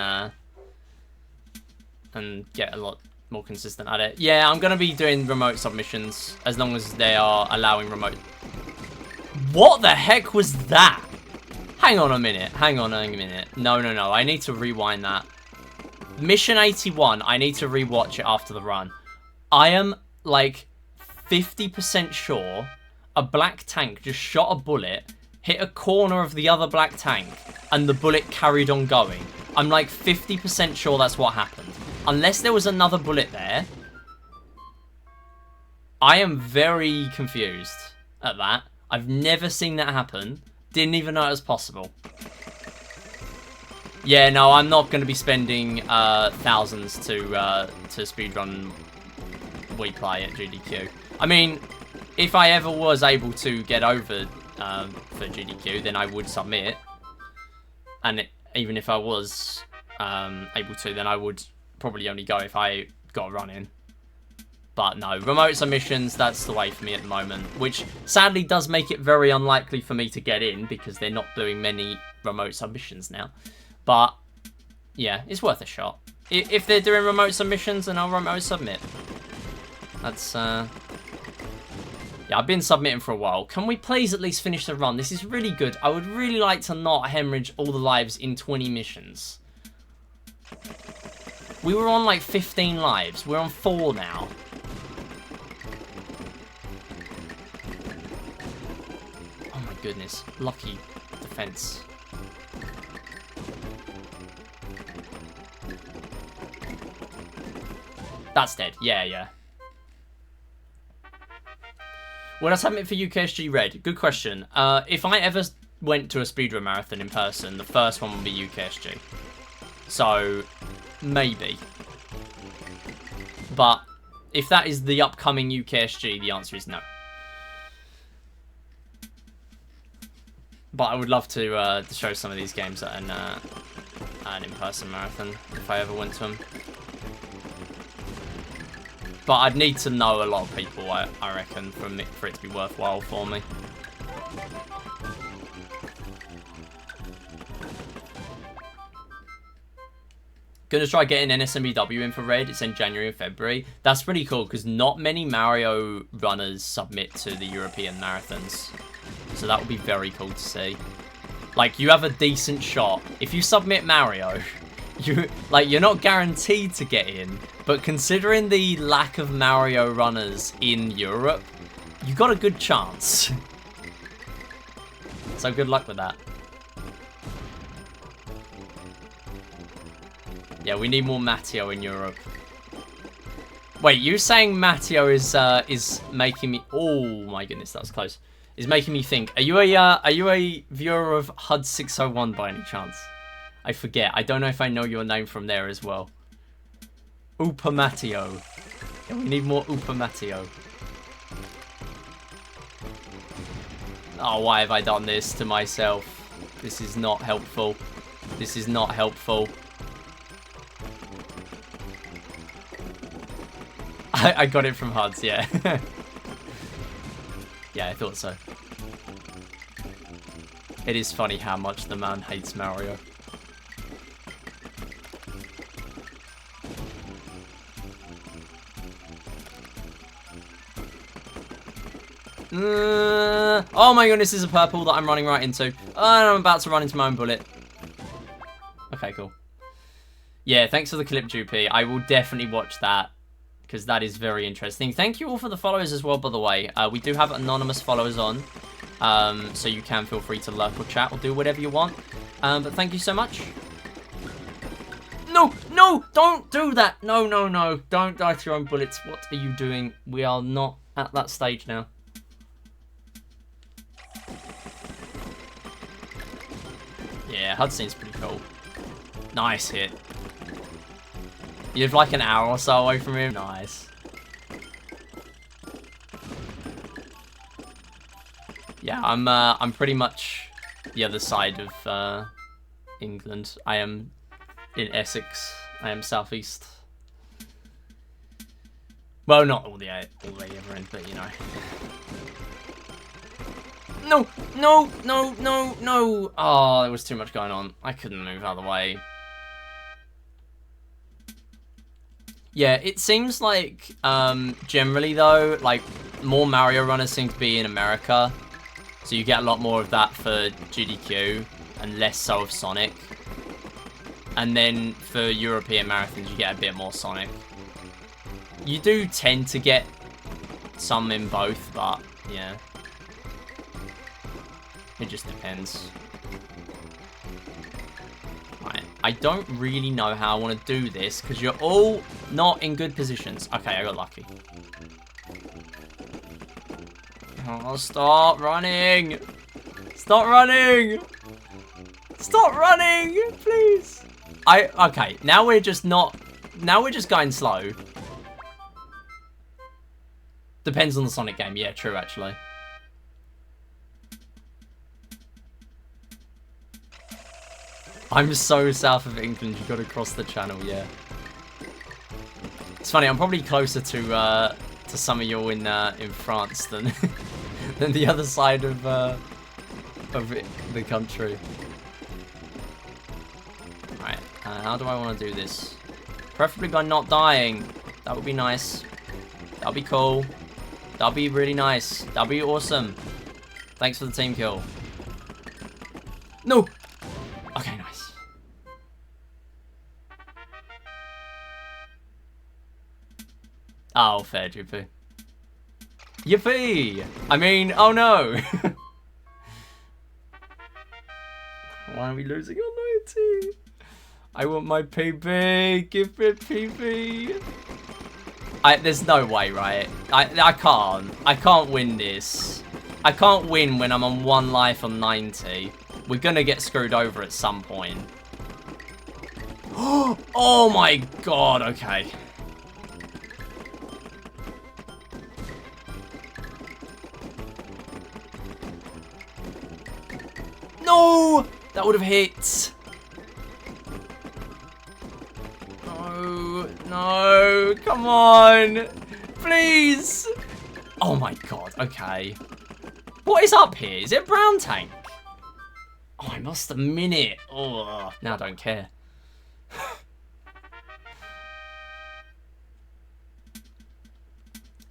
get a lot more consistent at it. Yeah, I'm going to be doing remote submissions as long as they are allowing remote. What the heck was that? Hang on a minute. Hang on a minute. No. I need to rewind that. Mission 81. I need to rewatch it after the run. I am like 50% sure a black tank just shot a bullet, hit a corner of the other black tank, and the bullet carried on going. I'm like 50% sure that's what happened. Unless there was another bullet there. I am very confused at that. I've never seen that happen. Didn't even know it was possible. Yeah, no, I'm not going to be spending thousands to speedrun Wii Play at GDQ. I mean, if I ever was able to get over for GDQ, then I would submit. And even if I was able to, then I would probably only go if I got a run in. But no, remote submissions, that's the way for me at the moment. Which sadly does make it very unlikely for me to get in, because they're not doing many remote submissions now. But yeah, it's worth a shot. If they're doing remote submissions, then I'll remote submit. That's yeah, I've been submitting for a while. Can we please at least finish the run? This is really good. I would really like to not hemorrhage all the lives in 20 missions. We were on like 15 lives. We're on 4 now. Oh my goodness. Lucky defense. That's dead. Yeah. Would I submit for UKSG Red? Good question. If I ever went to a speedrun marathon in person, the first one would be UKSG. So, maybe. But if that is the upcoming UKSG, the answer is no. But I would love to show some of these games at an in-person marathon if I ever went to them. But I'd need to know a lot of people, I reckon, for it to be worthwhile for me. Gonna try getting NSMBW in for Red. It's in January and February. That's pretty cool because not many Mario runners submit to the European marathons. So that would be very cool to see. Like, you have a decent shot. If you submit Mario, you're not guaranteed to get in. But considering the lack of Mario runners in Europe, you got a good chance. So good luck with that. Yeah, we need more Matteo in Europe. Wait, you saying Matteo is making me? Oh my goodness, that was close. Is making me think. Are you a viewer of HUD601 by any chance? I forget. I don't know if I know your name from there as well. Upa Matteo. Yeah, we need more Upa Matteo. Oh, why have I done this to myself? This is not helpful. This is not helpful. I got it from HUDs, yeah. Yeah, I thought so. It is funny how much the man hates Mario. Oh my goodness, this is a purple that I'm running right into. And I'm about to run into my own bullet. Okay, cool. Yeah, thanks for the clip, Jupi. I will definitely watch that, because that is very interesting. Thank you all for the followers as well, by the way. We do have anonymous followers on, so you can feel free to lurk or chat or do whatever you want. But thank you so much. No, no, don't do that. No, no, no. Don't die to your own bullets. What are you doing? We are not at that stage now. Yeah, HUD seems pretty cool. Nice hit. You're like an hour or so away from him. Nice. Yeah, I'm pretty much the other side of England. I am in Essex. I am southeast. Well, not all the way over in, but you know. No, no, no, no, no. Oh, there was too much going on. I couldn't move out of the way. Yeah, it seems like, generally though, like, more Mario runners seem to be in America. So you get a lot more of that for GDQ, and less so of Sonic. And then for European marathons, you get a bit more Sonic. You do tend to get some in both, but, yeah. It just depends. Right, I don't really know how I want to do this, because you're all not in good positions. Okay, I got lucky. Oh, stop running! Stop running! Stop running! Please! Okay, now we're just not... Now we're just going slow. Depends on the Sonic game. Yeah, true, actually. I'm so south of England, you gotta cross the channel, yeah. It's funny, I'm probably closer to some of you in France than than the other side of the country. Alright, how do I want to do this? Preferably by not dying. That would be nice. That would be cool. That would be really nice. That would be awesome. Thanks for the team kill. No! Okay, nice. Oh, fair, Yippee. Yippee! I mean, oh no! Why are we losing our loyalty? I want my PB! Give me PB! There's no way, right? I can't win this. I can't win when I'm on 1 life on 90. We're gonna get screwed over at some point. Oh my god, okay. No! That would have hit. No, no, come on. Please. Oh my god, okay. What is up here? Is it a brown tank? Oh, I must have min it. Oh, now I don't care.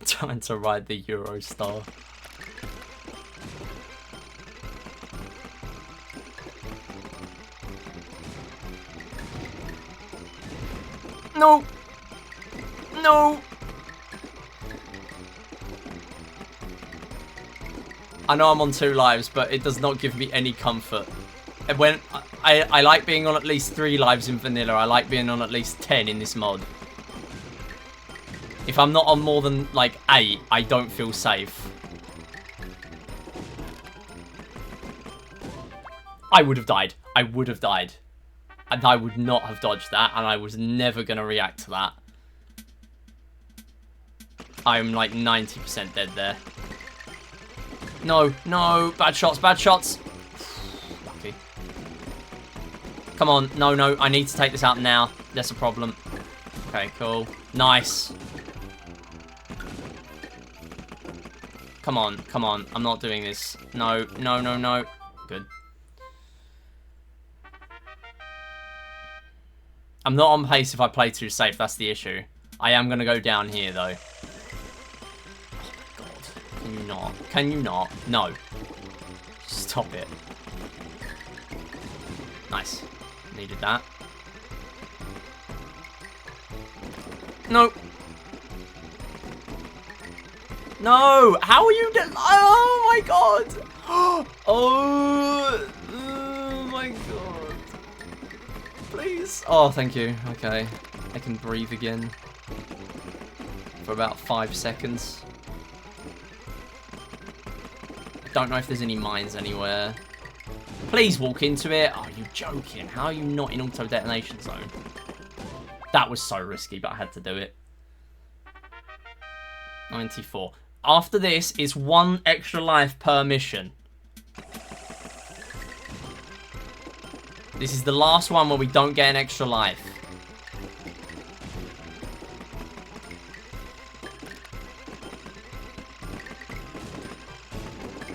Trying to ride the Eurostar. No! No! I know I'm on 2 lives, but it does not give me any comfort. When I like being on at least 3 lives in vanilla, I like being on at least 10 in this mod. If I'm not on more than, like, 8, I don't feel safe. I would have died. I would have died. And I would not have dodged that, and I was never going to react to that. I'm, like, 90% dead there. No, no, bad shots, bad shots. Lucky. Come on, no, no, I need to take this out now. That's a problem. Okay, cool. Nice. Come on, come on. I'm not doing this. No, no, no, no. Good. I'm not on pace if I play too safe. That's the issue. I am going to go down here, though. Oh, my God. Can you not? Can you not? No. Stop it. Nice. Needed that. No. No! How are you oh my god! Oh my god. Please. Oh, thank you. Okay. I can breathe again. For about 5 seconds. I don't know if there's any mines anywhere. Please walk into it. Oh, you're joking. How are you not in auto detonation zone? That was so risky, but I had to do it. 94. After this is 1 extra life per mission. This is the last one where we don't get an extra life.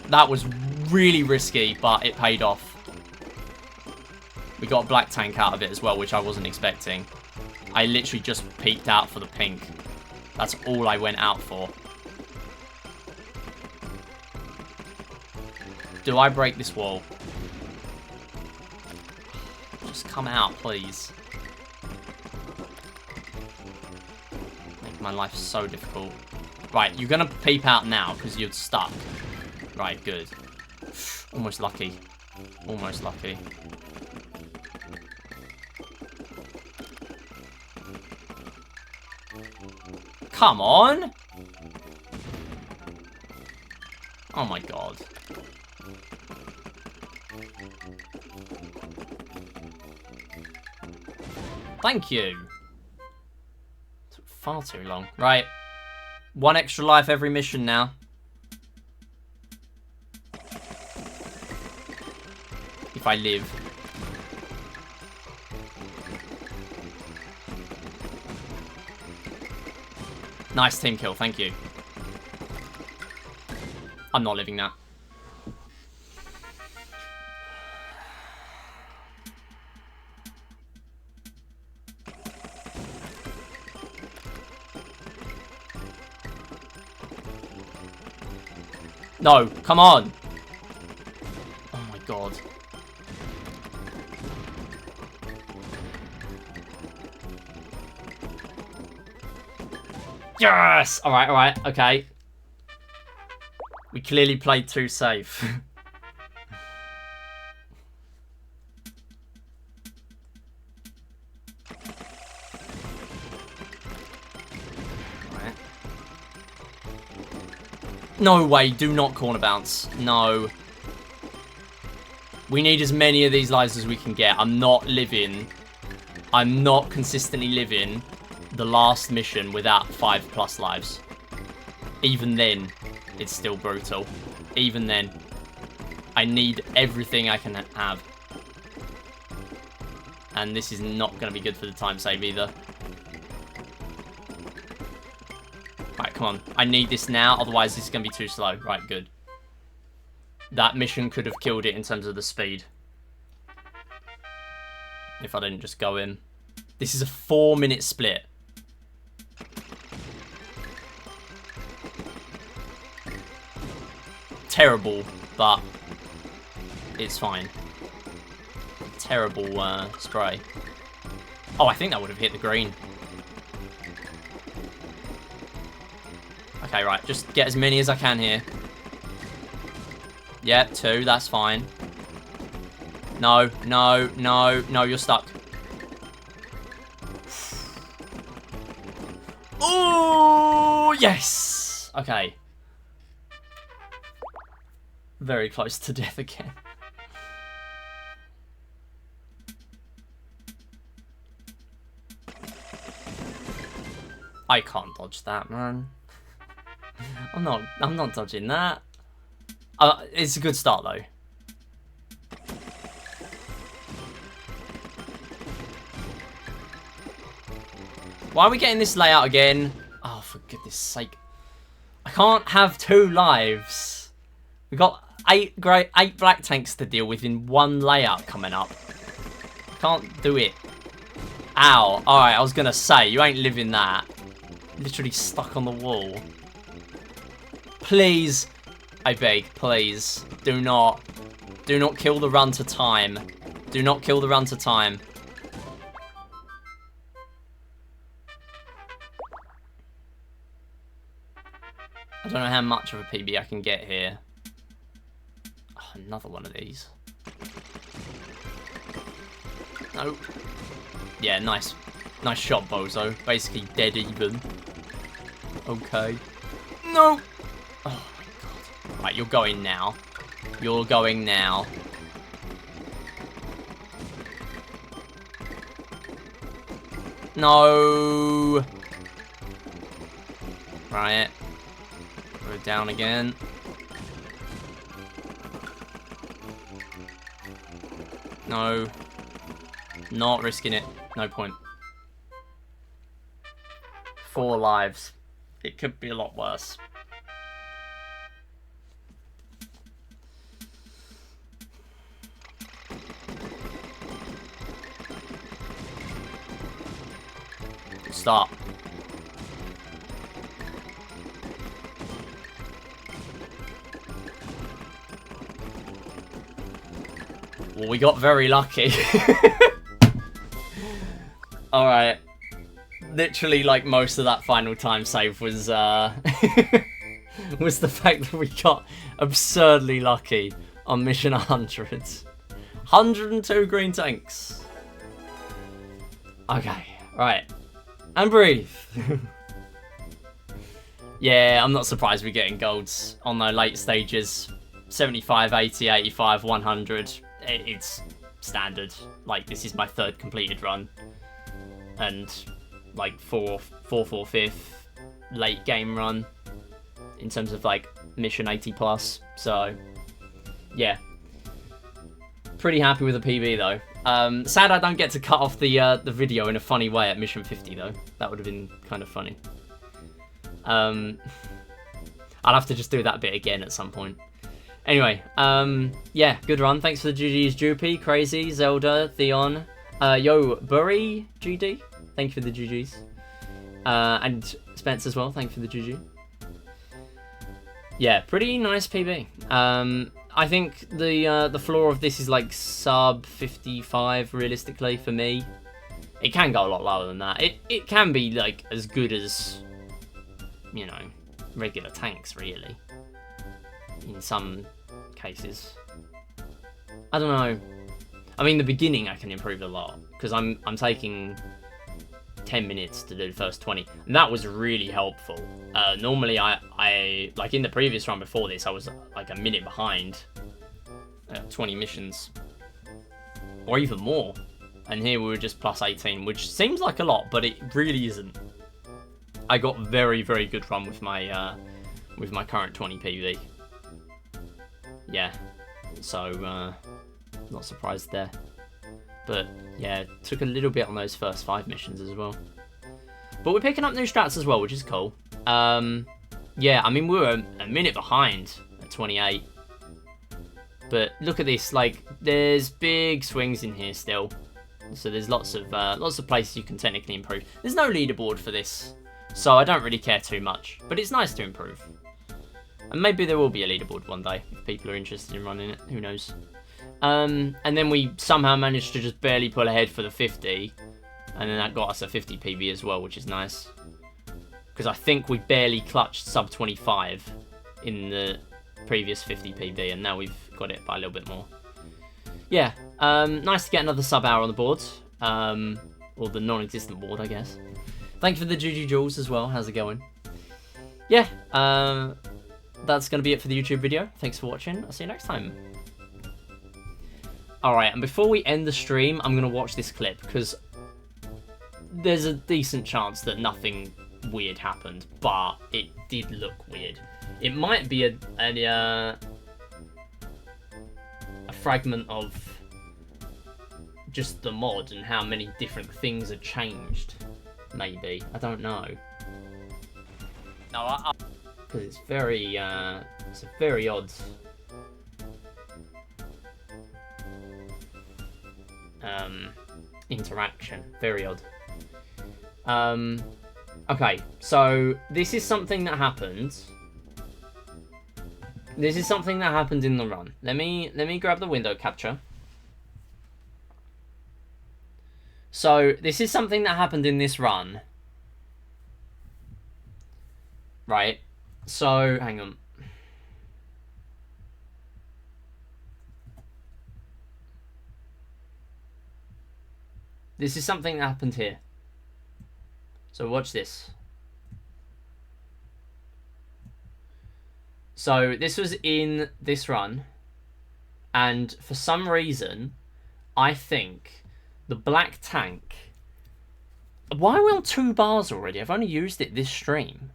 That was really risky, but it paid off. We got a black tank out of it as well, which I wasn't expecting. I literally just peeked out for the pink. That's all I went out for. Do I break this wall? Just come out, please. Make my life so difficult. Right, you're gonna peep out now because you're stuck. Right, good. Almost lucky. Almost lucky. Come on! Oh my god. Thank you. Took far too long. Right. 1 extra life every mission now. If I live. Nice team kill, thank you. I'm not living that. No, come on. Oh my god. Yes! Alright, alright, okay. We clearly played too safe. Right. No way, do not corner bounce. No. We need as many of these lives as we can get. I'm not consistently living the last mission without 5+ lives. Even then, it's still brutal. Even then, I need everything I can have. And this is not going to be good for the time save either. Right, come on. I need this now, otherwise this is going to be too slow. Right, good. That mission could have killed it in terms of the speed. If I didn't just go in. This is a 4-minute split. Terrible, but it's fine. Terrible spray. Oh, I think that would have hit the green. Okay, right. Just get as many as I can here. Yeah, 2. That's fine. No, no, no, no. You're stuck. Oh, yes. Okay. Very close to death again. I can't dodge that, man. I'm not dodging that. It's a good start though. Why are we getting this layout again? Oh, for goodness sake. I can't have 2 lives. We got 8 black tanks to deal with in 1 layout coming up. Can't do it. Ow. Alright, I was gonna say, you ain't living that. Literally stuck on the wall. Please, I beg, please, do not kill the run to time. Do not kill the run to time. I don't know how much of a PB I can get here. Oh, another one of these. No. Yeah, nice. Nice shot, Bozo. Basically dead even. Okay. No! Oh my god. Right, you're going now. You're going now. No! Right. Go down again. No. Not risking it. No point. 4 lives. It could be a lot worse. Start. Well, we got very lucky. Alright. Literally, like, most of that final time save was, was the fact that we got absurdly lucky on mission 100. 102 green tanks. Okay, right. And breathe. Yeah, I'm not surprised we're getting golds on the late stages. 75, 80, 85, 100. It's standard. Like, this is my 3rd completed run. And, like, 4th, 5th late game run. In terms of, like, mission 80 plus. So, yeah. Pretty happy with the PB, though. Sad I don't get to cut off the video in a funny way at mission 50, though. That would have been kind of funny. I'll have to just do that bit again at some point. Anyway, yeah, good run. Thanks for the GG's, Droopy, Crazy, Zelda, Theon, Yo, Burry, GD. Thank you for the GG's. And Spence as well, thank you for the GG. Yeah, pretty nice PB. I think the floor of this is like sub 55 realistically for me. It can go a lot lower than that. It can be like as good as, you know, regular tanks really. In some cases. I don't know. I mean, the beginning I can improve a lot because I'm taking 10 minutes to do the first 20, and that was really helpful. Normally I like in the previous run before this I was like a minute behind 20 missions or even more, and here we were just plus 18, which seems like a lot, but it really isn't. I got very good run with my current 20 PV. Yeah, so not surprised there. But yeah, took a little bit on those first 5 missions as well. But we're picking up new strats as well, which is cool. Yeah, I mean, we were a minute behind at 28. But look at this, like, there's big swings in here still. So there's lots of places you can technically improve. There's no leaderboard for this, so I don't really care too much. But it's nice to improve. And maybe there will be a leaderboard one day, if people are interested in running it, who knows. And then we somehow managed to just barely pull ahead for the 50. And then that got us a 50 PB as well, which is nice. Because I think we barely clutched sub 25 in the previous 50 PB, and now we've got it by a little bit more. Yeah, nice to get another sub hour on the board. Or the non-existent board, I guess. Thank you for the GG Jules as well. How's it going? Yeah, that's going to be it for the YouTube video. Thanks for watching. I'll see you next time. Alright, and before we end the stream, I'm going to watch this clip, because there's a decent chance that nothing weird happened, but it did look weird. It might be a fragment of just the mod and how many different things have changed. Maybe. I don't know. No, because it's a very odd interaction. Very odd. Okay, so this is something that happened. This is something that happened in the run. Let me grab the window capture. So this is something that happened in this run. Right. So hang on. This is something that happened here. So watch this. So this was in this run, and for some reason, I think the black tank... Why are we on 2 bars already? I've only used it this stream.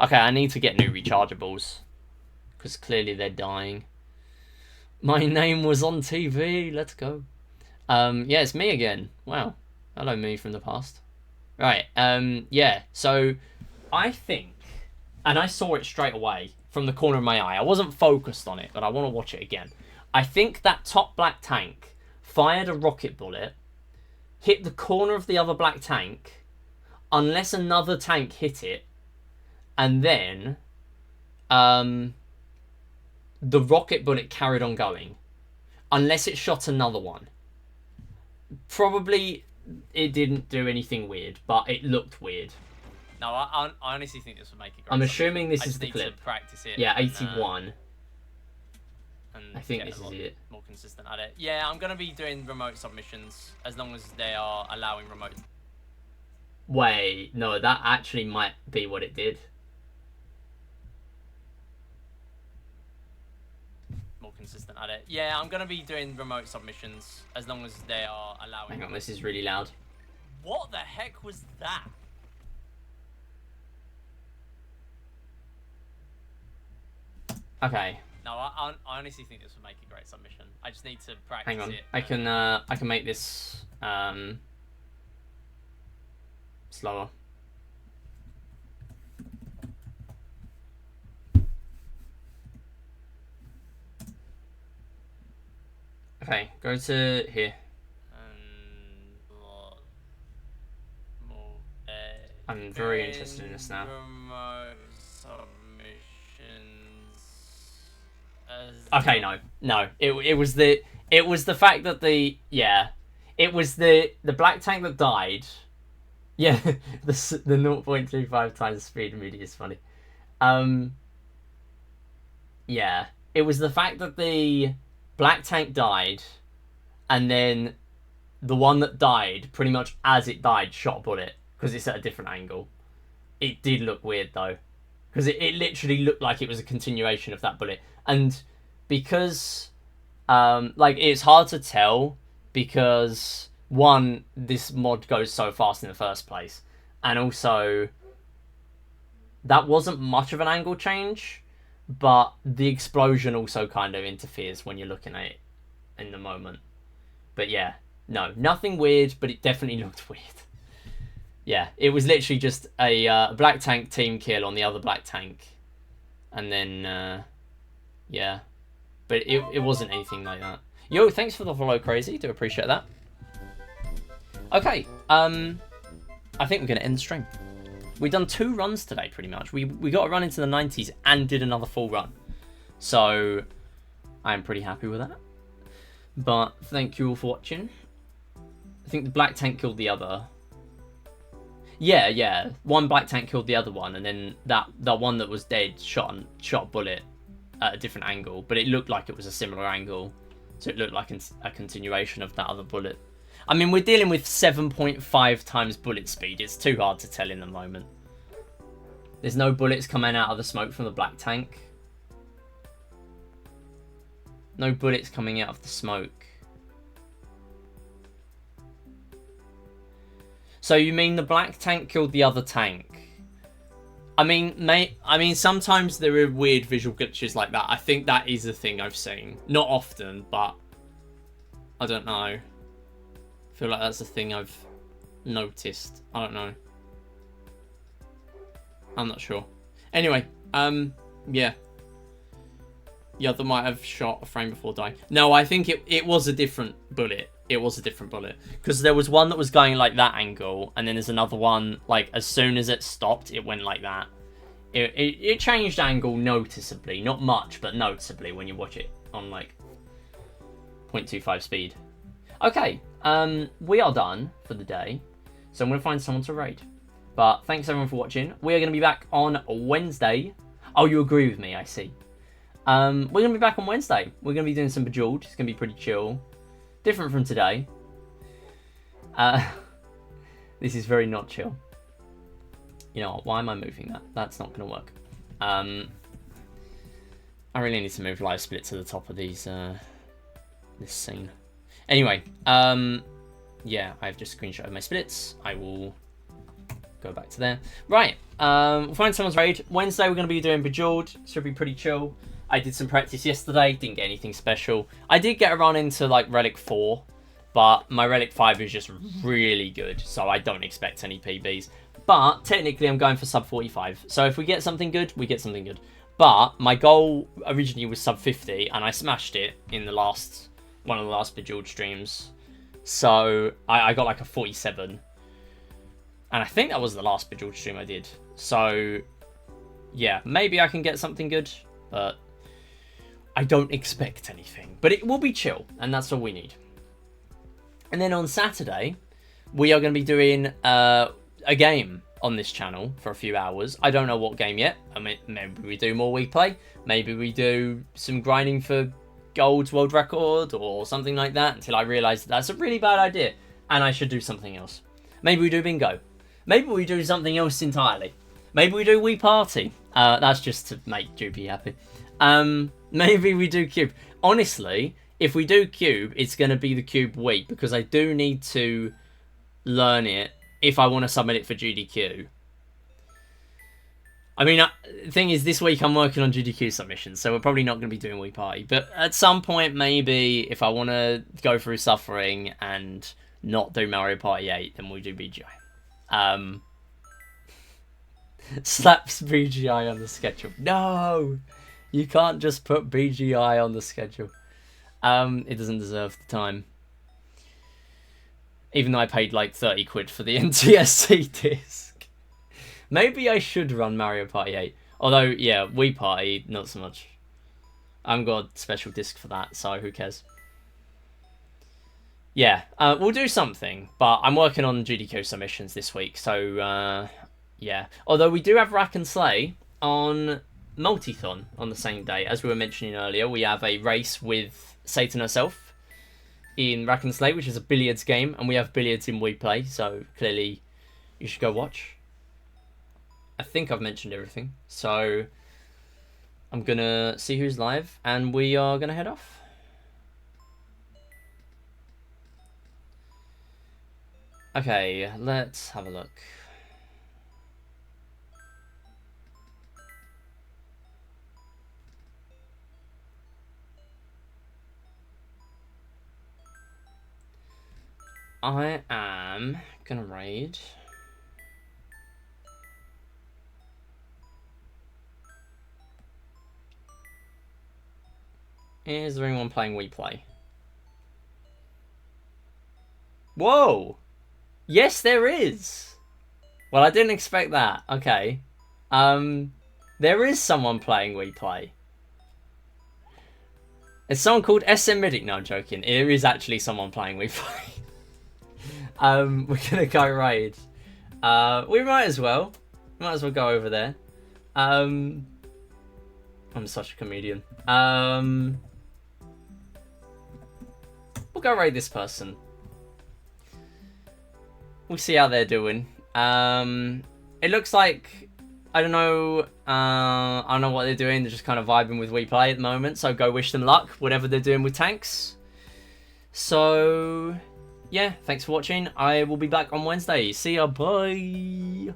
Okay, I need to get new rechargeables, because clearly they're dying. My name was on TV, let's go. Yeah, it's me again. Wow. Hello, me from the past. Right, yeah, so I think, and I saw it straight away from the corner of my eye. I wasn't focused on it, but I want to watch it again. I think that top black tank fired a rocket bullet, hit the corner of the other black tank, unless another tank hit it, and then the rocket bullet carried on going, unless it shot another one. Probably it didn't do anything weird, but it looked weird. No, I honestly think this would make it great. I'm assuming this is the need clip. To practice it. Yeah, 81. And I think this is it. More consistent at it. Yeah, I'm gonna be doing remote submissions as long as they are allowing remote. Wait, no, that actually might be what it did. More consistent at it. Yeah, I'm gonna be doing remote submissions as long as they are allowing. Hang on, this is really loud. What the heck was that? Okay. No, I honestly think this would make a great submission. I just need to practice Hang on. it. I can make this slower. Okay, go to here. I'm very interested in this now. Remote submissions. Okay, no. It was the fact that it was the black tank that died. Yeah, the 0.25 times speed immediately is funny. Yeah, it was the fact that the black tank died, and then the one that died, pretty much as it died, shot a bullet, because it's at a different angle. It did look weird, though, because it literally looked like it was a continuation of that bullet. And because, like, it's hard to tell, because, one, this mod goes so fast in the first place, and also, that wasn't much of an angle change, but the explosion also kind of interferes when you're looking at it in the moment. But yeah, no, nothing weird, but it definitely looked weird. Yeah, it was literally just a black tank team kill on the other black tank. And then, yeah. But it wasn't anything like that. Yo, thanks for the follow, Crazy. Do appreciate that. Okay, I think we're going to end the stream. We've done 2 runs today, pretty much. We got a run into the 90s and did another full run. So, I'm pretty happy with that. But thank you all for watching. I think the black tank killed the other. Yeah. One black tank killed the other one, and then that one that was dead shot a bullet at a different angle, but it looked like it was a similar angle, so it looked like a continuation of that other bullet. I mean, we're dealing with 7.5 times bullet speed. It's too hard to tell in the moment. There's no bullets coming out of the smoke from the black tank. No bullets coming out of the smoke. So you mean the black tank killed the other tank? I mean, sometimes there are weird visual glitches like that. I think that is a thing I've seen. Not often, but I don't know. I feel like that's a thing I've noticed. I don't know. I'm not sure. Anyway, yeah. The other might have shot a frame before dying. No, I think it was a different bullet. It was a different bullet. Because there was one that was going like that angle, and then there's another one, like, as soon as it stopped, it went like that. It changed angle noticeably. Not much, but noticeably when you watch it on, like, 0.25 speed. Okay, we are done for the day. So I'm going to find someone to raid. But thanks everyone for watching. We are going to be back on Wednesday. Oh, you agree with me, I see. We're going to be back on Wednesday. We're going to be doing some Bejeweled. It's going to be pretty chill. Different from today. This is very not chill. You know what? Why am I moving that? That's not going to work. I really need to move live split to the top of these this scene. Anyway, yeah, I've just screenshotted my splits. I will go back to there. Right, we'll find someone's raid. Wednesday we're going to be doing Bejeweled. Should be pretty chill. I did some practice yesterday, didn't get anything special. I did get a run into like Relic 4, but my Relic 5 is just really good, so I don't expect any PBs. But technically I'm going for sub 45, so if we get something good, we get something good. But my goal originally was sub 50, and I smashed it in the one of the last Bejeweled streams. So I got like a 47. And I think that was the last Bejeweled stream I did. So yeah, maybe I can get something good, but I don't expect anything. But it will be chill, and that's all we need. And then on Saturday, we are going to be doing a game on this channel for a few hours. I don't know what game yet. I mean, maybe we do more Wii Play. Maybe we do some grinding for Gold's world record or something like that until I realise that's a really bad idea and I should do something else. Maybe we do bingo. Maybe we do something else entirely. Maybe we do Wii Party. That's just to make Droopy happy. Maybe we do Cube. Honestly, if we do Cube, it's going to be the Cube Wii because I do need to learn it if I want to submit it for GDQ. I mean, the thing is, this week I'm working on GDQ submissions, so we're probably not going to be doing Wii Party. But at some point, maybe, if I want to go through Suffering and not do Mario Party 8, then we'll do BGI. Slaps BGI on the schedule. No! You can't just put BGI on the schedule. It doesn't deserve the time. Even though I paid like 30 quid for the NTSC disc. Maybe I should run Mario Party 8. Although, yeah, Wii Party, not so much. I haven't got a special disc for that, so who cares? Yeah, we'll do something. But I'm working on GDQ submissions this week, so yeah. Although we do have Rack and Slay on Multithon on the same day. As we were mentioning earlier, we have a race with Satan herself in Rack and Slay, which is a billiards game, and we have billiards in Wii Play, so clearly you should go watch. I think I've mentioned everything, so I'm gonna see who's live, and we are gonna head off. Okay, let's have a look. I am gonna raid Is there anyone playing Wii Play? Whoa! Yes, there is! Well, I didn't expect that. Okay. There is someone playing Wii Play. It's someone called SM Midic. No, I'm joking. There is actually someone playing Wii Play. We're gonna go raid. We might as well. Might as well go over there. I'm such a comedian. We'll go raid this person. We'll see how they're doing. It looks like, I don't know what they're doing. They're just kind of vibing with Wii Play at the moment. So go wish them luck, whatever they're doing with tanks. So yeah, thanks for watching. I will be back on Wednesday. See ya, bye.